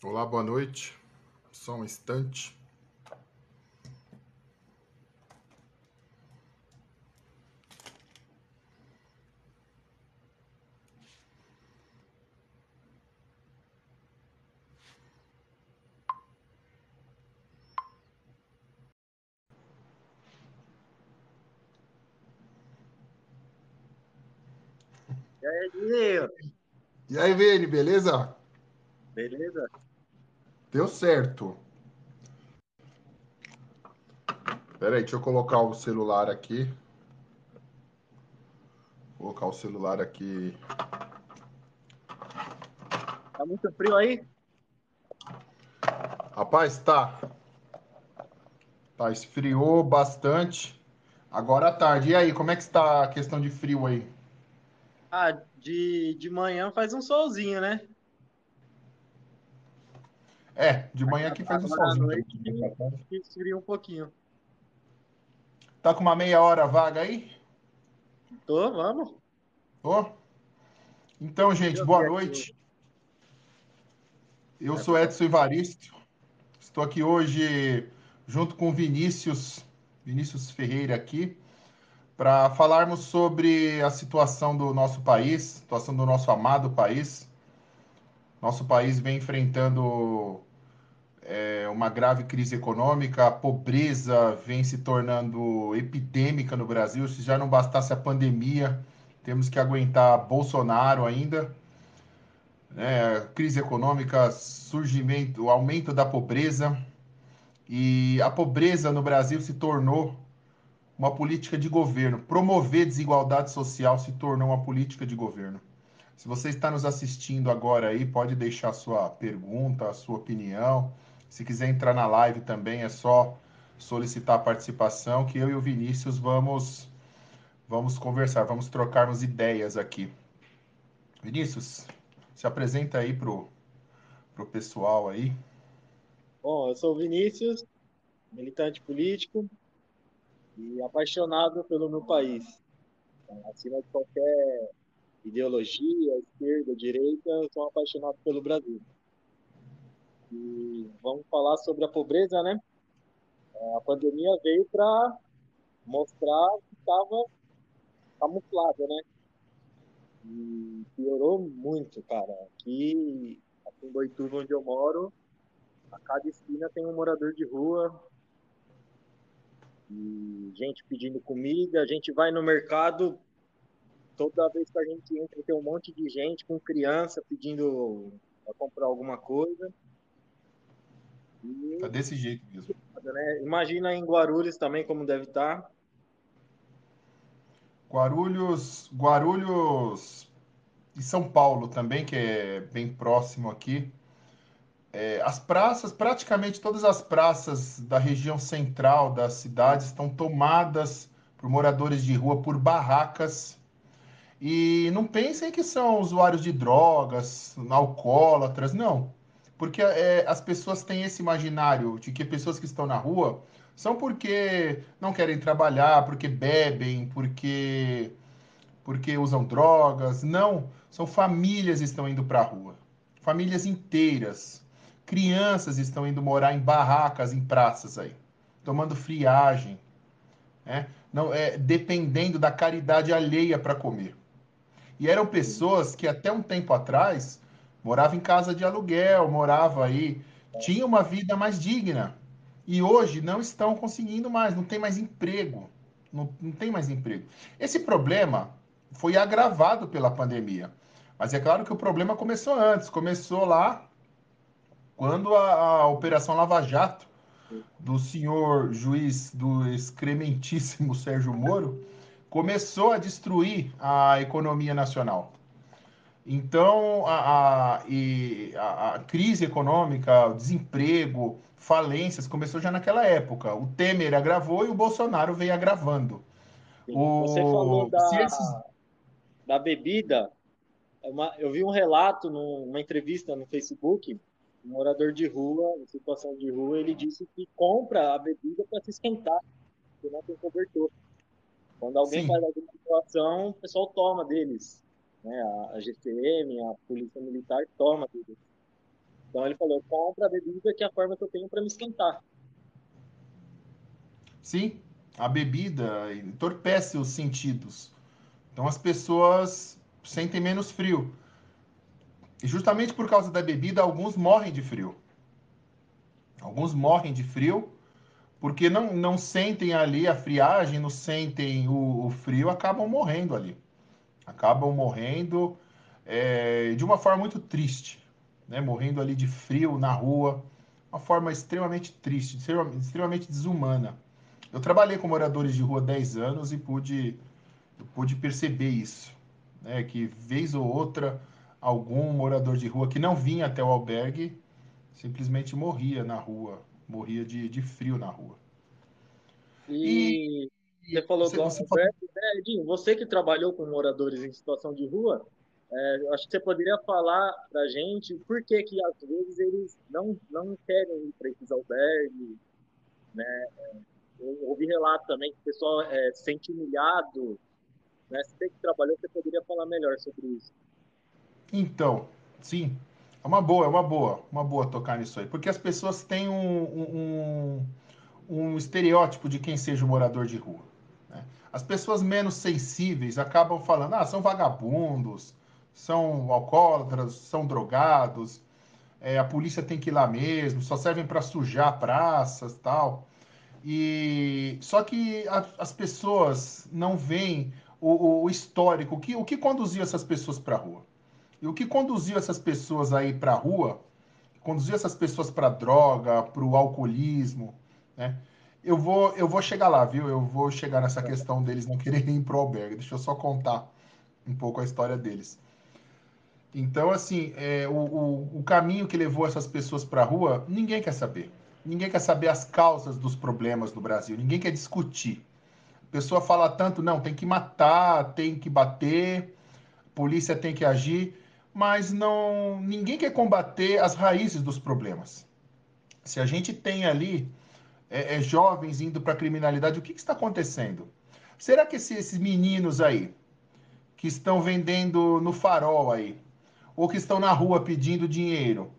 Olá, boa noite. Só um instante. E aí, Dinho? E aí, Vini, beleza? Beleza? Deu certo. Pera aí, deixa eu colocar o celular aqui. Vou colocar o celular aqui. Tá muito frio aí? Rapaz, tá. Tá, esfriou bastante. Agora à tarde. E aí, como é que está a questão de frio aí? Ah, de manhã faz um solzinho, né? É, de manhã aqui faz um Agora à solzinho também. noite que esfria um pouquinho. Tá com uma meia hora vaga aí? Tô, vamos. Ô, então, Deixa gente, eu boa ver aqui. noite. Eu É, sou pessoal. Edson Evaristo. Estou aqui hoje junto com o Vinícius Ferreira aqui, para falarmos sobre a situação do nosso país, situação do nosso amado país. Nosso país vem enfrentando uma grave crise econômica, a pobreza vem se tornando epidêmica no Brasil. Se já não bastasse a pandemia, temos que aguentar Bolsonaro ainda, né? Crise econômica, surgimento, o aumento da pobreza. E a pobreza no Brasil se tornou uma política de governo. Promover desigualdade social se tornou uma política de governo. Se você está nos assistindo agora aí, pode deixar a sua pergunta, a sua opinião. Se quiser entrar na live também, é só solicitar a participação que eu e o Vinícius vamos conversar, vamos trocarmos ideias aqui. Vinícius, se apresenta aí pro pessoal aí. Bom, eu sou o Vinícius, militante político e apaixonado pelo meu país. Acima de qualquer ideologia, esquerda, direita, eu sou apaixonado pelo Brasil. E vamos falar sobre a pobreza, né? A pandemia veio para mostrar que estava camuflada, né? E piorou muito, cara. Aqui em Boituva, onde eu moro, a cada esquina tem um morador de rua e gente pedindo comida. A gente vai no mercado, toda vez que a gente entra, tem um monte de gente com criança pedindo para comprar alguma coisa. Tá E, desse jeito mesmo. né? Imagina em Guarulhos também como deve estar. Guarulhos e São Paulo também, que é bem próximo aqui. As praças, praticamente todas as praças da região central da cidade estão tomadas por moradores de rua, por barracas. E não pensem que são usuários de drogas, alcoólatras, não. Porque as pessoas têm esse imaginário de que pessoas que estão na rua são porque não querem trabalhar, porque bebem, porque usam drogas. Não, são famílias que estão indo para a rua. Famílias inteiras. Crianças estão indo morar em barracas, em praças aí, tomando friagem, né? Não, dependendo da caridade alheia para comer. E eram pessoas que até um tempo atrás moravam em casa de aluguel, morava aí, tinha uma vida mais digna. E hoje não estão conseguindo mais, não tem mais emprego. Não tem mais emprego. Esse problema foi agravado pela pandemia. Mas é claro que o problema começou antes, começou lá quando a Operação Lava Jato do senhor juiz do excrementíssimo Sérgio Moro começou a destruir a economia nacional. Então, a crise econômica, o desemprego, falências, começou já naquela época. O Temer agravou e o Bolsonaro veio agravando. Você falou Se esses... da bebida. Eu vi um relato numa entrevista no Facebook, um morador de rua, em situação de rua, ele disse que compra a bebida para se esquentar, porque não tem cobertor. Quando alguém faz Sim, alguma situação, o pessoal toma deles, né? A GCM, a Polícia Militar toma deles. Então ele falou, compra a bebida que é a forma que eu tenho para me esquentar. Sim, a bebida entorpece os sentidos. Então as pessoas sentem menos frio. E justamente por causa da bebida, alguns morrem de frio. Alguns morrem de frio porque não sentem ali a friagem, não sentem o frio, acabam morrendo ali. Acabam morrendo de uma forma muito triste, né? Morrendo ali de frio na rua, uma forma extremamente triste, extremamente desumana. Eu trabalhei com moradores de rua 10 anos e pude perceber isso, né? Que vez ou outra, algum morador de rua que não vinha até o albergue simplesmente morria na rua, morria de frio na rua. E, E você e falou você, do você falou, albergue, né, Edinho? Você que trabalhou com moradores em situação de rua, eu acho que você poderia falar para a gente por que que às vezes eles não querem ir para esses albergues, né? Eu ouvi relato também que o pessoal se sente humilhado, né? Você que trabalhou, você poderia falar melhor sobre isso. então, sim, uma boa tocar nisso aí, porque as pessoas têm um estereótipo de quem seja o morador de rua, né? As pessoas menos sensíveis acabam falando, são vagabundos, são alcoólatras, são drogados, a polícia tem que ir lá mesmo, só servem para sujar praças, tal. E só que as pessoas não veem o histórico, o que conduziu essas pessoas para a rua. E o que conduziu essas pessoas aí para a rua, conduziu essas pessoas para droga, para o alcoolismo, né? Eu vou chegar lá, viu? Eu vou chegar nessa questão deles não quererem ir pro albergue. Deixa eu só contar um pouco a história deles. Então, assim, o caminho que levou essas pessoas para a rua, ninguém quer saber. Ninguém quer saber as causas dos problemas no Brasil. Ninguém quer discutir. A pessoa fala tanto, não, tem que matar, tem que bater, polícia tem que agir, mas não, ninguém quer combater as raízes dos problemas. Se a gente tem ali jovens indo para a criminalidade, o que está acontecendo? Será que esses meninos aí, que estão vendendo no farol aí, ou que estão na rua pedindo dinheiro,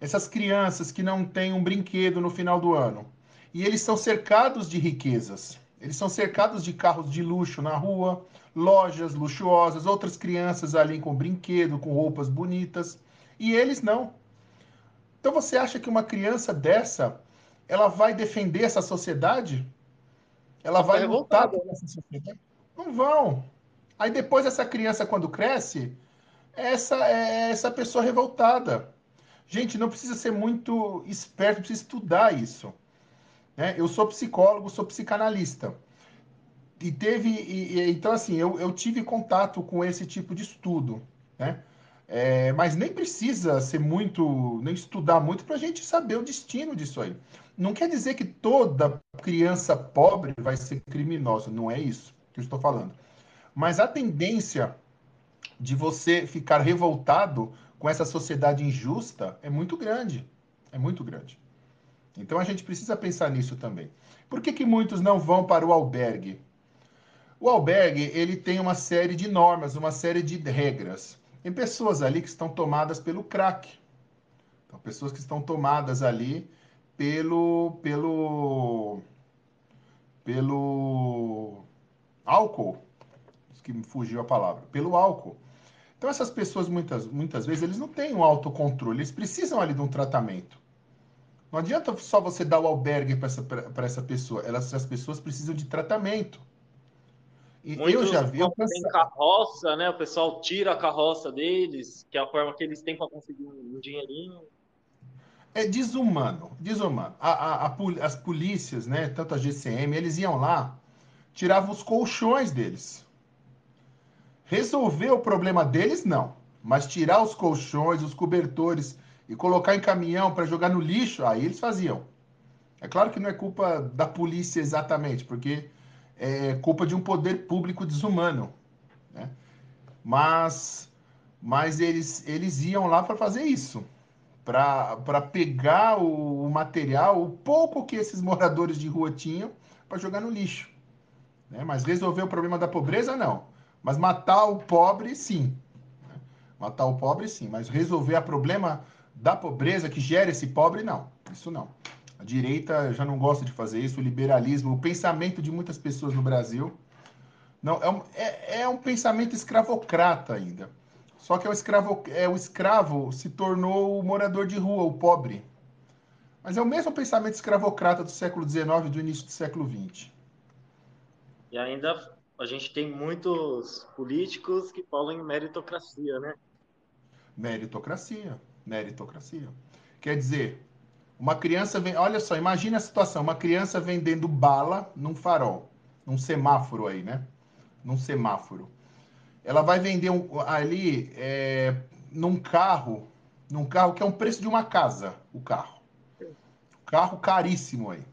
essas crianças que não têm um brinquedo no final do ano, e eles são cercados de riquezas, eles são cercados de carros de luxo na rua, lojas luxuosas, outras crianças ali com brinquedo, com roupas bonitas, e eles não. Então você acha que uma criança dessa, ela vai defender essa sociedade? Ela Fica vai lutar revoltado, por né? essa sociedade? Não vão. Aí depois essa criança, quando cresce, essa pessoa revoltada. Gente, não precisa ser muito esperto, precisa estudar isso, né? Eu sou psicólogo, sou psicanalista. Então, assim, eu tive contato com esse tipo de estudo, né? Mas nem precisa ser muito, nem estudar muito para a gente saber o destino disso aí. Não quer dizer que toda criança pobre vai ser criminosa, não é isso que eu estou falando. Mas a tendência de você ficar revoltado com essa sociedade injusta é muito grande. É muito grande. Então a gente precisa pensar nisso também. Por que, que muitos não vão para o albergue? O albergue ele tem uma série de normas, uma série de regras. Tem pessoas ali que estão tomadas pelo crack. Então, pessoas que estão tomadas ali pelo álcool, que me fugiu a palavra, pelo álcool. Então essas pessoas muitas vezes eles não têm um autocontrole, eles precisam ali de um tratamento. Não adianta só você dar o albergue para essa pessoa, essas pessoas precisam de tratamento. E eu Muitos já vi, têm carroça, né? O pessoal tira a carroça deles, que é a forma que eles têm para conseguir um dinheirinho. é desumano, desumano. As polícias, né, tanto a GCM, eles iam lá, tiravam os colchões deles. Resolver o problema deles, não. Mas tirar os colchões, os cobertores e colocar em caminhão para jogar no lixo, aí eles faziam. É claro que não é culpa da polícia exatamente, porque é culpa de um poder público desumano, né? Mas, mas eles iam lá para fazer isso, para pegar o material, o pouco que esses moradores de rua tinham, para jogar no lixo, né? Mas resolver o problema da pobreza, não. Mas matar o pobre, sim. Matar o pobre, sim. Mas resolver o problema da pobreza que gera esse pobre, não. Isso não. A direita já não gosta de fazer isso, o liberalismo, o pensamento de muitas pessoas no Brasil não é um pensamento escravocrata ainda. Só que o escravo se tornou o morador de rua, o pobre. Mas é o mesmo pensamento escravocrata do século XIX e do início do século XX. E ainda a gente tem muitos políticos que falam em meritocracia, né? Meritocracia. Meritocracia. Quer dizer, uma criança vem. Olha só, imagina a situação: uma criança vendendo bala num farol, num semáforo aí, né? Num semáforo. Ela vai vender ali num carro que é um preço de uma casa, o carro. Carro caríssimo aí.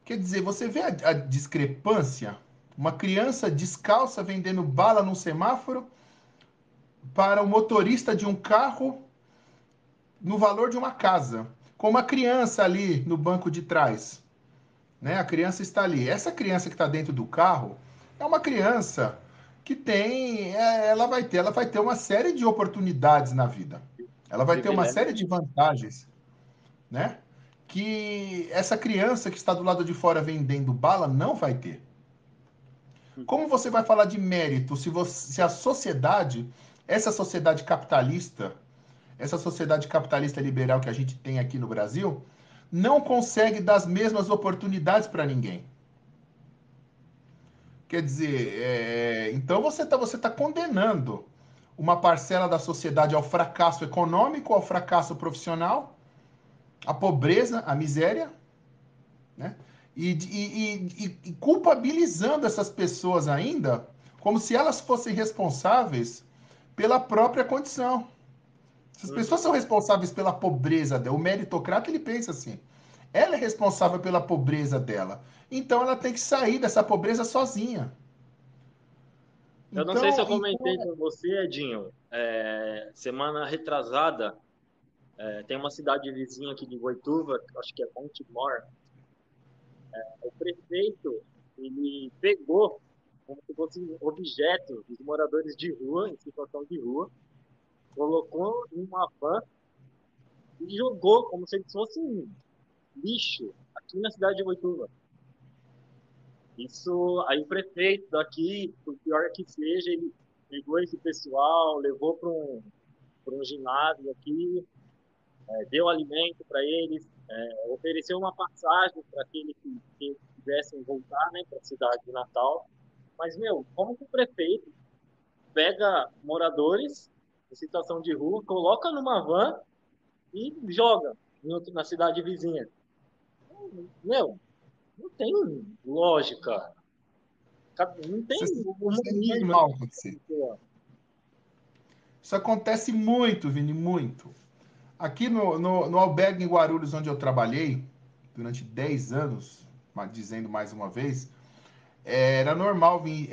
Quer dizer, você vê a discrepância? Uma criança descalça vendendo bala num semáforo para o motorista de um carro no valor de uma casa. Com uma criança ali no banco de trás. Né? A criança está ali. Essa criança que está dentro do carro é uma criança que ela vai ter uma série de oportunidades na vida. Ela vai ter uma série Privilégio. de vantagens, né? Que essa criança que está do lado de fora vendendo bala não vai ter. Como você vai falar de mérito se a sociedade, essa sociedade capitalista, essa sociedade capitalista liberal que a gente tem aqui no Brasil, não consegue dar as mesmas oportunidades para ninguém? Quer dizer, então você tá condenando uma parcela da sociedade ao fracasso econômico, ao fracasso profissional, à pobreza, à miséria, né? E culpabilizando essas pessoas ainda como se elas fossem responsáveis pela própria condição. Essas pessoas Uhum. são responsáveis pela pobreza dela. O meritocrata ele pensa assim: ela é responsável pela pobreza dela, então ela tem que sair dessa pobreza sozinha. Eu não sei se eu Então, comentei com você, Edinho. Semana retrasada, tem uma cidade vizinha aqui de Boituva, que eu acho que é Montemor. O prefeito, ele pegou como se fossem objetos dos moradores de rua, em situação de rua, colocou em uma van e jogou como se eles fossem lixo aqui na cidade de Boituva. Isso, aí o prefeito daqui, por pior que seja, ele pegou esse pessoal, levou para um ginásio aqui, deu alimento para eles, ofereceu uma passagem para aqueles que quisessem voltar, né, para a cidade de Natal. Mas, meu, como que o prefeito pega moradores em situação de rua, coloca numa van e joga na cidade vizinha? Meu, não tem lógica. Não tem isso é humanismo normal nessa acontecer. pessoa. Isso acontece muito, Vini, muito. Aqui no albergue em Guarulhos, onde eu trabalhei durante 10 anos, dizendo mais uma vez, era normal vir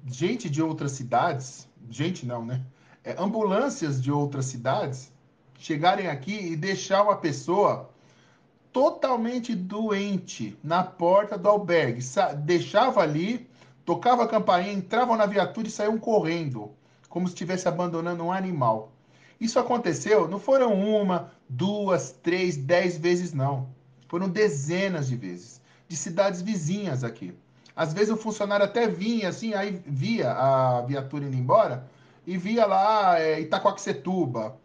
gente de outras cidades, gente não, né? Ambulâncias de outras cidades chegarem aqui e deixar uma pessoa totalmente doente na porta do albergue. Deixava ali, tocava a campainha, entravam na viatura e saíam correndo, como se estivesse abandonando um animal. Isso aconteceu, não foram uma, duas, três, 10 vezes, não. Foram dezenas de vezes, de cidades vizinhas aqui. Às vezes o funcionário até vinha assim, aí via a viatura indo embora e via lá Itacoaxetuba,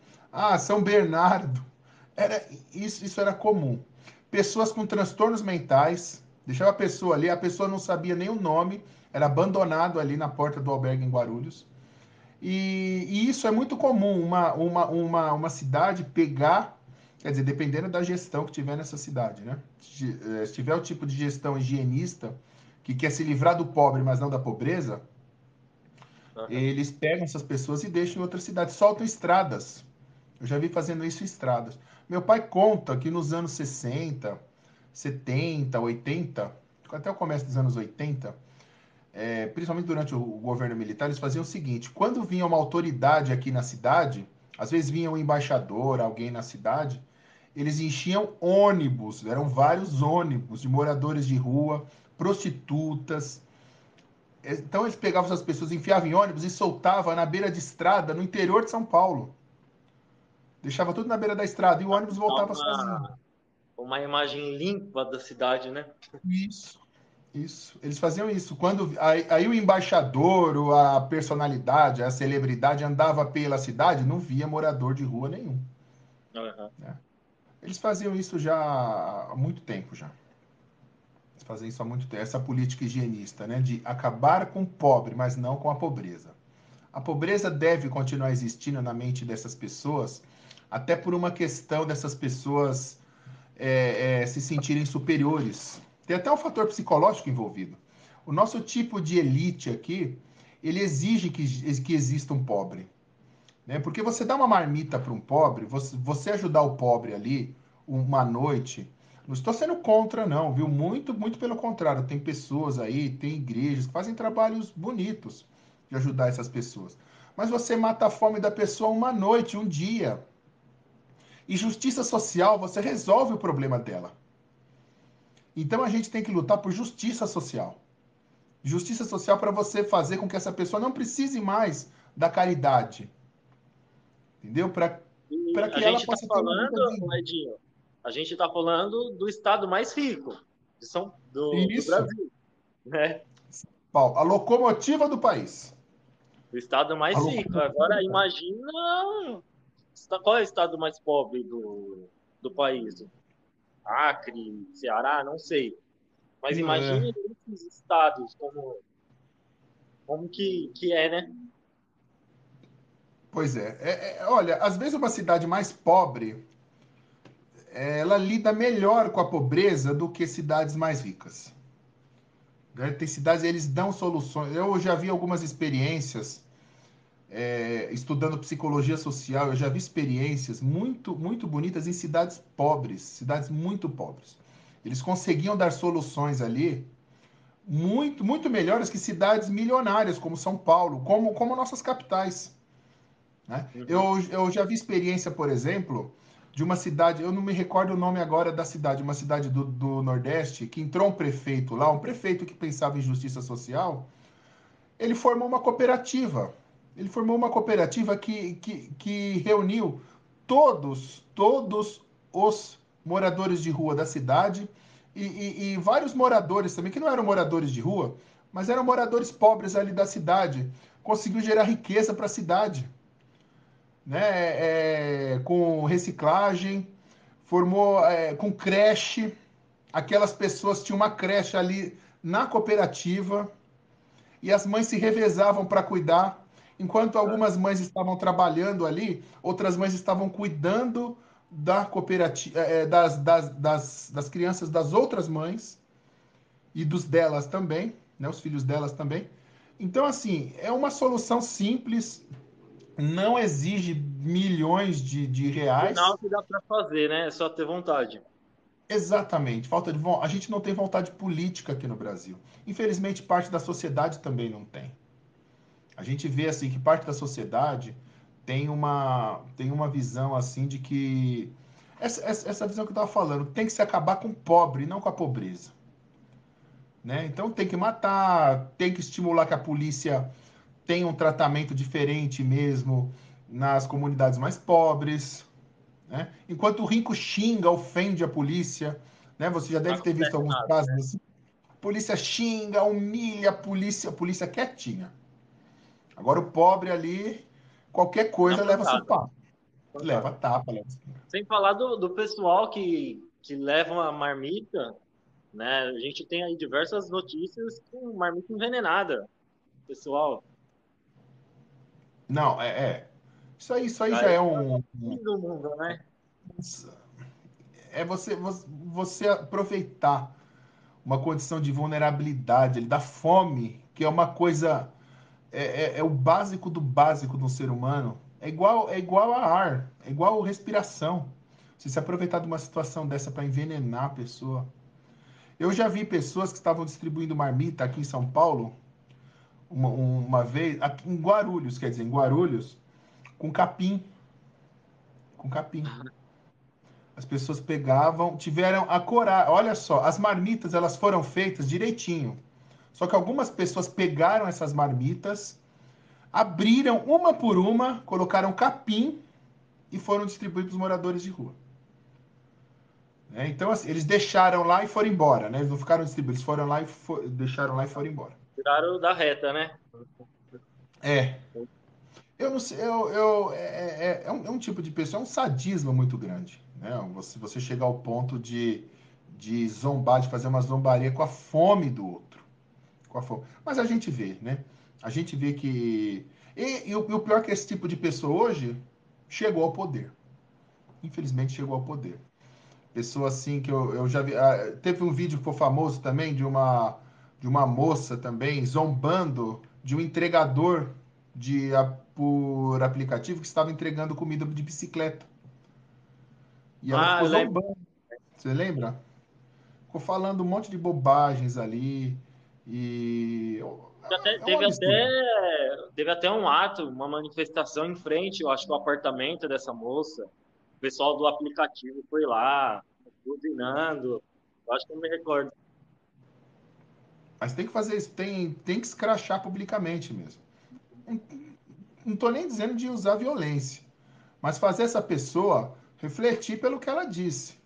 São Bernardo. Isso era comum. Pessoas com transtornos mentais, deixava a pessoa ali, a pessoa não sabia nem o nome, era abandonado ali na porta do albergue em Guarulhos. E isso é muito comum, uma cidade pegar, quer dizer, dependendo da gestão que tiver nessa cidade, né? Se tiver o tipo de gestão higienista, que quer se livrar do pobre, mas não da pobreza, Uhum. eles pegam essas pessoas e deixam em outras cidades, soltam estradas. Eu já vi fazendo isso em estradas. Meu pai conta que nos anos 60, 70, 80, até o começo dos anos 80, principalmente durante o governo militar, eles faziam o seguinte: quando vinha uma autoridade aqui na cidade, às vezes vinha um embaixador, alguém na cidade, eles enchiam ônibus, eram vários ônibus de moradores de rua, prostitutas. Então eles pegavam essas pessoas, enfiavam em ônibus e soltavam na beira de estrada, no interior de São Paulo. Deixava tudo na beira da estrada e o ônibus Dá voltava sozinho. uma imagem limpa da cidade, né? Isso, isso. Eles faziam isso. Aí o embaixador, ou a personalidade, a celebridade andava pela cidade, não via morador de rua nenhum. Aham. Né? Eles faziam isso já há muito tempo já. Eles faziam isso há muito tempo. Essa política higienista, né? De acabar com o pobre, mas não com a pobreza. A pobreza deve continuar existindo na mente dessas pessoas, até por uma questão dessas pessoas se sentirem superiores. Tem até um fator psicológico envolvido. O nosso tipo de elite aqui, ele exige que exista um pobre. Né? Porque você dá uma marmita para um pobre, você ajudar o pobre ali uma noite, não estou sendo contra, não, viu? Muito, muito pelo contrário. Tem pessoas aí, tem igrejas que fazem trabalhos bonitos de ajudar essas pessoas. Mas você mata a fome da pessoa uma noite, um dia. E justiça social, você resolve o problema dela. Então a gente tem que lutar por justiça social. Justiça social para você fazer com que essa pessoa não precise mais da caridade. Entendeu? Para E a que ela gente está possa ter uma vida falando, digna. Edinho, a gente está falando do estado mais rico do Isso. Brasil, né? Paulo, a locomotiva do país. O estado A mais rico. locomotiva Agora, do país. imagina qual é o estado mais pobre do país? Acre, Ceará, não sei. Mas É, imagine esses estados, como que é, né? pois é. Olha, às vezes uma cidade mais pobre, ela lida melhor com a pobreza do que cidades mais ricas. Né? Tem cidades, eles dão soluções. Eu já vi algumas experiências estudando psicologia social, eu já vi experiências muito, muito bonitas em cidades pobres, cidades muito pobres. Eles conseguiam dar soluções ali muito, muito melhores que cidades milionárias, como São Paulo, como nossas capitais. Né? Uhum. Eu já vi experiência, por exemplo, de uma cidade, eu não me recordo o nome agora da cidade, uma cidade do Nordeste, que entrou um prefeito lá, um prefeito que pensava em justiça social, ele formou uma cooperativa. Ele formou uma cooperativa que reuniu todos os moradores de rua da cidade e vários moradores também, que não eram moradores de rua, mas eram moradores pobres ali da cidade. Conseguiu gerar riqueza para a cidade, né? Com reciclagem, formou com creche. Aquelas pessoas tinham uma creche ali na cooperativa e as mães se revezavam para cuidar. Enquanto algumas mães estavam trabalhando ali, outras mães estavam cuidando da cooperativa, das crianças das outras mães e dos delas também, né, os filhos delas também. Então, assim, é uma solução simples, não exige milhões de Final reais. que dá para fazer, né? É só ter vontade. Exatamente, a gente não tem vontade política aqui no Brasil. Infelizmente, parte da sociedade também não tem. A gente vê assim que parte da sociedade tem uma visão assim de que essa visão que eu estava falando tem que se acabar com o pobre, não com a pobreza, né? Então tem que matar, tem que estimular que a polícia tenha um tratamento diferente mesmo nas comunidades mais pobres, né? Enquanto o rico xinga, ofende a polícia, né? Você já Não deve ter visto acontece alguns nada, casos né? assim. A polícia xinga, humilha a polícia quietinha. Agora o pobre ali, qualquer Na coisa leva pancada. supapo. Leva Pancada. tapa, leva. Sem falar do pessoal que leva uma marmita, né? A gente tem aí diversas notícias com marmita envenenada. Pessoal, Não, isso aí já já é é o um. fim do mundo, né? É você aproveitar uma condição de vulnerabilidade, da fome, que é uma coisa. É o básico do básico do ser humano. É igual a ar, é igual a respiração. Você se aproveitar de uma situação dessa para envenenar a pessoa. Eu já vi pessoas que estavam distribuindo marmita aqui em São Paulo, uma vez, aqui em Guarulhos, quer dizer, em Guarulhos, com capim. Com capim. As pessoas pegavam, tiveram a coragem. Olha só, as marmitas elas foram feitas direitinho. Só que algumas pessoas pegaram essas marmitas, abriram uma por uma, colocaram capim e foram distribuir para os moradores de rua. Né? Então, assim, eles deixaram lá e foram embora, né? Eles não ficaram distribuindo, eles foram lá e deixaram lá e foram embora. Tiraram da reta, né? É, eu não sei, é um tipo de pessoa, é um sadismo muito grande, né? Você chegar ao ponto de zombar, de fazer uma zombaria com a fome do outro, com a fome. Mas a gente vê, né? A gente vê que e o pior é que esse tipo de pessoa hoje chegou ao poder. Infelizmente chegou ao poder. Pessoa assim que eu já vi. Teve um vídeo que foi famoso também de uma moça também zombando de um entregador por aplicativo que estava entregando comida de bicicleta. E ela Ah, ficou eu lembro. zombando. Você lembra? Ficou falando um monte de bobagens ali. E Que até, é um absurdo. teve até um ato, uma manifestação em frente, eu acho que o apartamento dessa moça. O pessoal do aplicativo foi lá, buzinando. Eu acho que eu não me recordo. Mas tem que fazer isso, tem que escrachar publicamente mesmo. Não, não tô nem dizendo de usar violência, mas fazer essa pessoa refletir pelo que ela disse,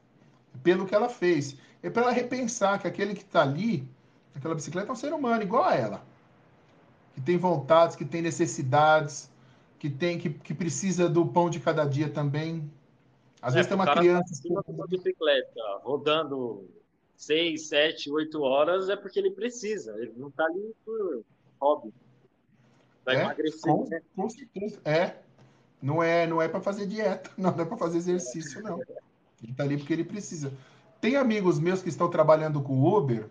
pelo que ela fez. É para ela repensar que aquele que está ali, aquela bicicleta, é um ser humano igual a ela, que tem vontades, que tem necessidades, que precisa do pão de cada dia também. Às É, vezes tem pro uma cara estar em criança cima de esperando uma ali. bicicleta, rodando 6, 7, 8 horas, é porque ele precisa. Ele não tá ali por hobby, vai É, emagrecer, com, né? com certeza. Não é para fazer dieta, não é para fazer exercício, não. Ele está ali porque ele precisa. Tem amigos meus que estão trabalhando com Uber,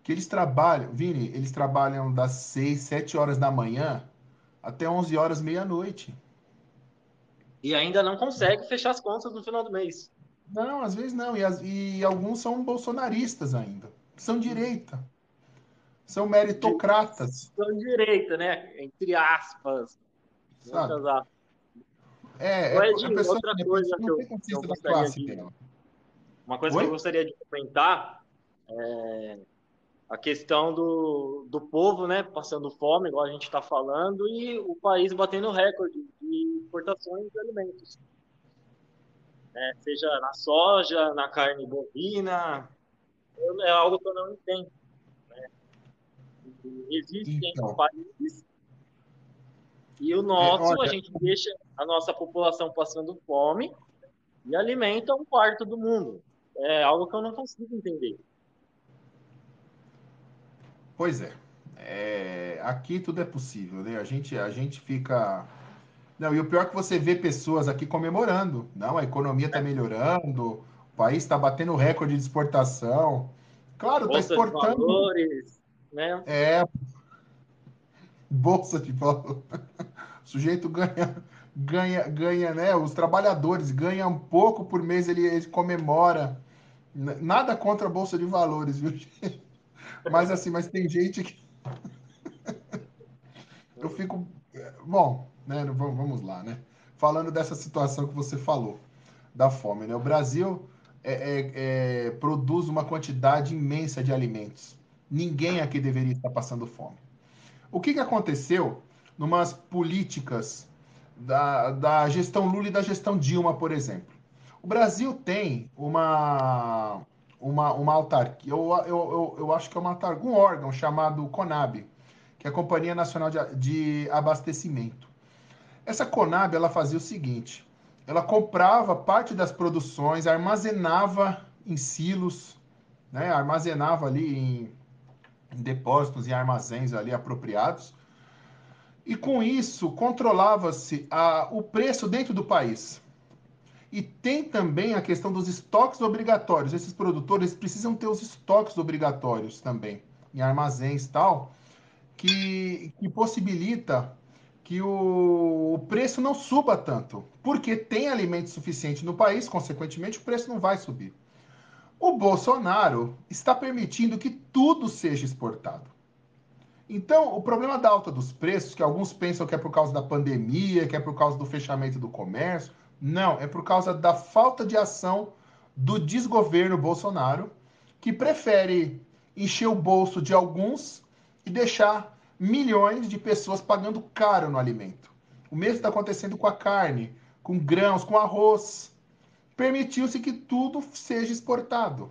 que eles trabalham, Vini, eles trabalham das 6, 7 horas da manhã até 11 horas, meia-noite. E ainda não consegue fechar as contas no final do mês. Não, às vezes não. E alguns são bolsonaristas ainda. São direita. São De meritocratas, direita, né? Entre aspas, sabe? muitas aspas. É, Ô, é, Ed, a pessoa, outra assim, a coisa pessoa não tem que eu consciência da gostaria classe de, dela. uma coisa que eu Oi? gostaria de comentar, a questão do povo, né, passando fome, igual a gente está falando, e o país batendo recorde de exportações de alimentos, né, seja na soja, na carne bovina, é algo que eu não entendo. Existem Então, países e o nosso, a olha, gente deixa a nossa população passando fome e alimenta um quarto do mundo. É algo que eu não consigo entender. pois é. Aqui tudo é possível, né? A gente fica. Não, e o pior é que você vê pessoas aqui comemorando. Não, a economia está melhorando, o país está batendo recorde de exportação. Claro, está Bolsa de exportando. valores, né? É, bolsa de valor. O sujeito ganha, né? Os trabalhadores ganham um pouco por mês, ele comemora. Nada contra a bolsa de valores, viu? Mas assim, mas tem gente que eu fico. Bom, né? Vamos lá, né? Falando dessa situação que você falou, da fome, né? O Brasil produz uma quantidade imensa de alimentos. Ninguém aqui deveria estar passando fome. O que aconteceu numas políticas da gestão Lula e da gestão Dilma, por exemplo? O Brasil tem uma autarquia, eu acho que é um órgão chamado CONAB, que é a Companhia Nacional de Abastecimento. Essa Conab ela fazia o seguinte: ela comprava parte das produções, armazenava em silos, né? Armazenava ali em depósitos e armazéns ali apropriados, e com isso controlava-se o preço dentro do país. E tem também a questão dos estoques obrigatórios. Esses produtores precisam ter os estoques obrigatórios também, em armazéns e tal, que possibilita que o preço não suba tanto. Porque tem alimento suficiente no país, consequentemente, o preço não vai subir. O Bolsonaro está permitindo que tudo seja exportado. Então, o problema da alta dos preços, que alguns pensam que é por causa da pandemia, que é por causa do fechamento do comércio, não, é por causa da falta de ação do desgoverno Bolsonaro, que prefere encher o bolso de alguns e deixar milhões de pessoas pagando caro no alimento. O mesmo está acontecendo com a carne, com grãos, com arroz. Permitiu-se que tudo seja exportado.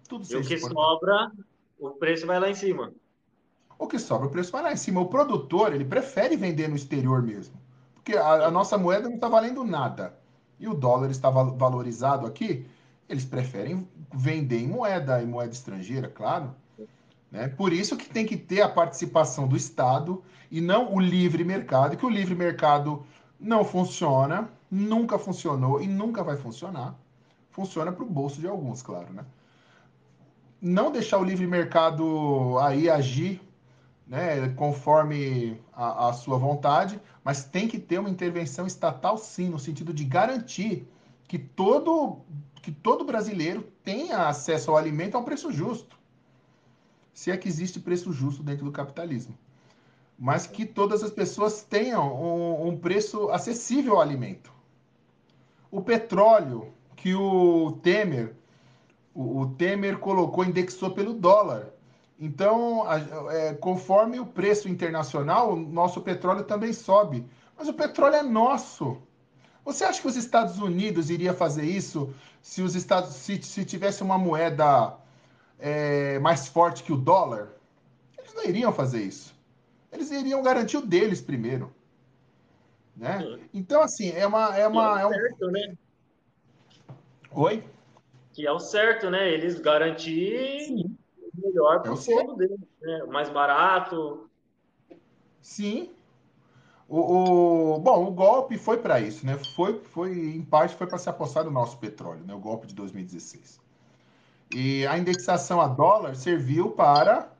Tudo E o seja que exportado. sobra, o preço vai lá em cima. O que sobra, o preço vai lá em cima. O produtor, ele prefere vender no exterior mesmo. Porque a Sim. nossa moeda não está valendo nada. E o dólar está valorizado aqui, eles preferem vender em moeda estrangeira, claro. Né? Por isso que tem que ter a participação do Estado e não o livre mercado, que o livre mercado não funciona, nunca funcionou e nunca vai funcionar. Funciona para o bolso de alguns, claro, né? Não deixar o livre mercado aí agir, né, conforme a sua vontade, mas tem que ter uma intervenção estatal, sim, no sentido de garantir que todo brasileiro tenha acesso ao alimento a um preço justo, se é que existe preço justo dentro do capitalismo, mas que todas as pessoas tenham um preço acessível ao alimento. O petróleo que o Temer colocou, indexou pelo dólar. Então, conforme o preço internacional, o nosso petróleo também sobe. Mas o petróleo é nosso. Você acha que os Estados Unidos iria fazer isso se se tivesse uma moeda mais forte que o dólar? Eles não iriam fazer isso. Eles iriam garantir o deles primeiro, né? Sim. Então, assim, Que é o certo, né? Oi? Que é o certo, né? Eles garantir Sim. o melhor É para o o certo. povo deles, né? O mais barato. Sim. Bom, o golpe foi para isso, né? Em parte, foi para se apossar do nosso petróleo, né? O golpe de 2016. E a indexação a dólar serviu para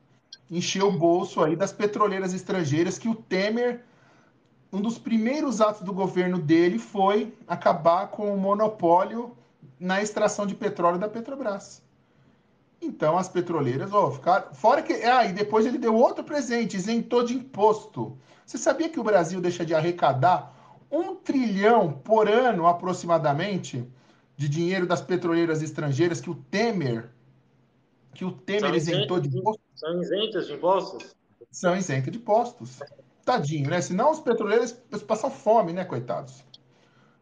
encher o bolso aí das petroleiras estrangeiras que o Temer, um dos primeiros atos do governo dele foi acabar com o monopólio na extração de petróleo da Petrobras. Então as petroleiras, ó, ficaram. Fora que. E depois ele deu outro presente, isentou de imposto. Você sabia que o Brasil deixa de arrecadar 1 trilhão por ano, aproximadamente, de dinheiro das petroleiras estrangeiras que o Temer isentou de imposto? São isentos de impostos? São isentos de impostos. Tadinho, né? Senão os petroleiros passam fome, né, coitados?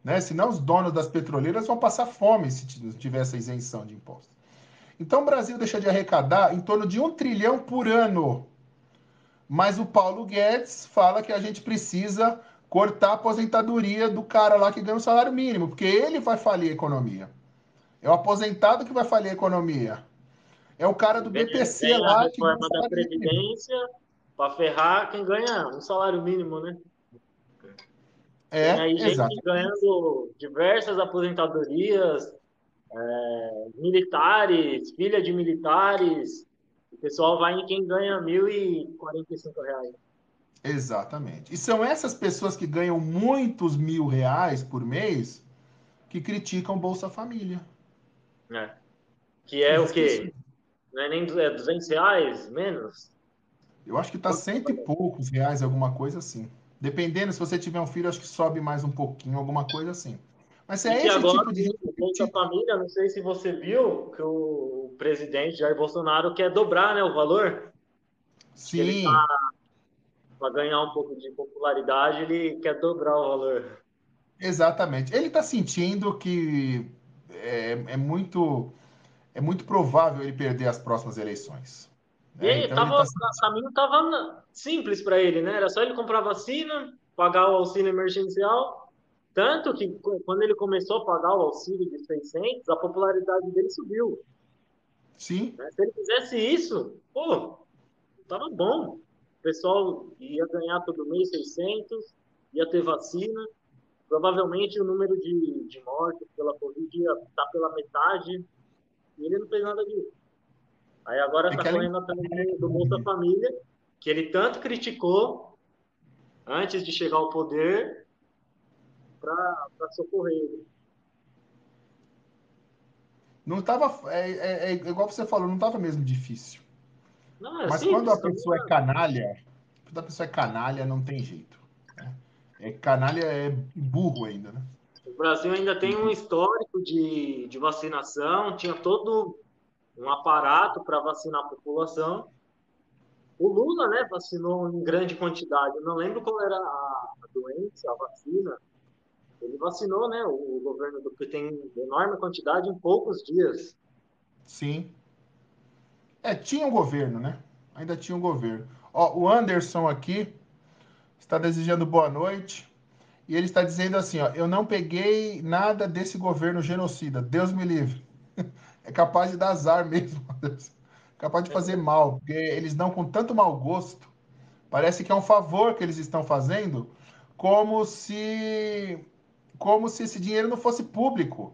Né? Senão os donos das petroleiras vão passar fome se tiver essa isenção de impostos. Então o Brasil deixa de arrecadar em torno de 1 trilhão por ano. Mas o Paulo Guedes fala que a gente precisa cortar a aposentadoria do cara lá que ganha o salário mínimo, porque ele vai falir a economia. É o aposentado que vai falir a economia. É o cara do BPC Vem a lá que ganha o reforma da salário mínimo. Previdência para ferrar quem ganha um salário mínimo, né? Tem aí gente Exatamente. ganhando diversas aposentadorias, militares, filha de militares. O pessoal vai em quem ganha R$ 1.045. Exatamente. E são essas pessoas que ganham muitos mil reais por mês que criticam Bolsa Família. Né? Que é o Existe isso. quê? Não é nem R$ 200 menos? Eu acho que está Quanto que cento e vai? poucos reais, alguma coisa assim. Dependendo, se você tiver um filho, acho que sobe mais um pouquinho, alguma coisa assim. Mas E é que esse agora tipo de gente que o Bolsa critica. Família, não sei se você viu, que o presidente Jair Bolsonaro quer dobrar, né, o valor. Acho que ele tá, Sim, para ganhar um pouco de popularidade, ele quer dobrar o valor. exatamente. Ele está sentindo que é muito provável ele perder as próximas eleições. E Né? aí, Então ele está o caminho tava simples para ele, né? Era só ele comprar vacina, pagar o auxílio emergencial. Tanto que quando ele começou a pagar o auxílio de 600, a popularidade dele subiu. sim, Né? Se ele fizesse isso, pô, tava bom. O pessoal ia ganhar todo mês 600, ia ter vacina. Provavelmente o número de mortes pela Covid ia estar pela metade. E ele não fez nada disso. Aí agora é está que além correndo atrás do Bolsa Família, que ele tanto criticou antes de chegar ao poder para socorrer ele. não estava, é igual você falou, não estava mesmo difícil. Não, é Mas quando simples. a pessoa é canalha, não tem jeito. Né? Canalha é burro ainda, né? O Brasil ainda tem um histórico de vacinação, tinha todo um aparato para vacinar a população. O Lula, né, vacinou em grande quantidade. Eu não lembro qual era a doença, a vacina. Ele vacinou, né? O governo do que tem enorme quantidade em poucos dias. Sim. Tinha um governo, né? Ainda tinha um governo. Ó, o Anderson aqui está desejando boa noite. E ele está dizendo assim, ó, eu não peguei nada desse governo genocida. Deus me livre. É capaz de dar azar mesmo. Capaz de fazer mal, porque eles dão com tanto mau gosto. Parece que é um favor que eles estão fazendo, como se como se esse dinheiro não fosse público,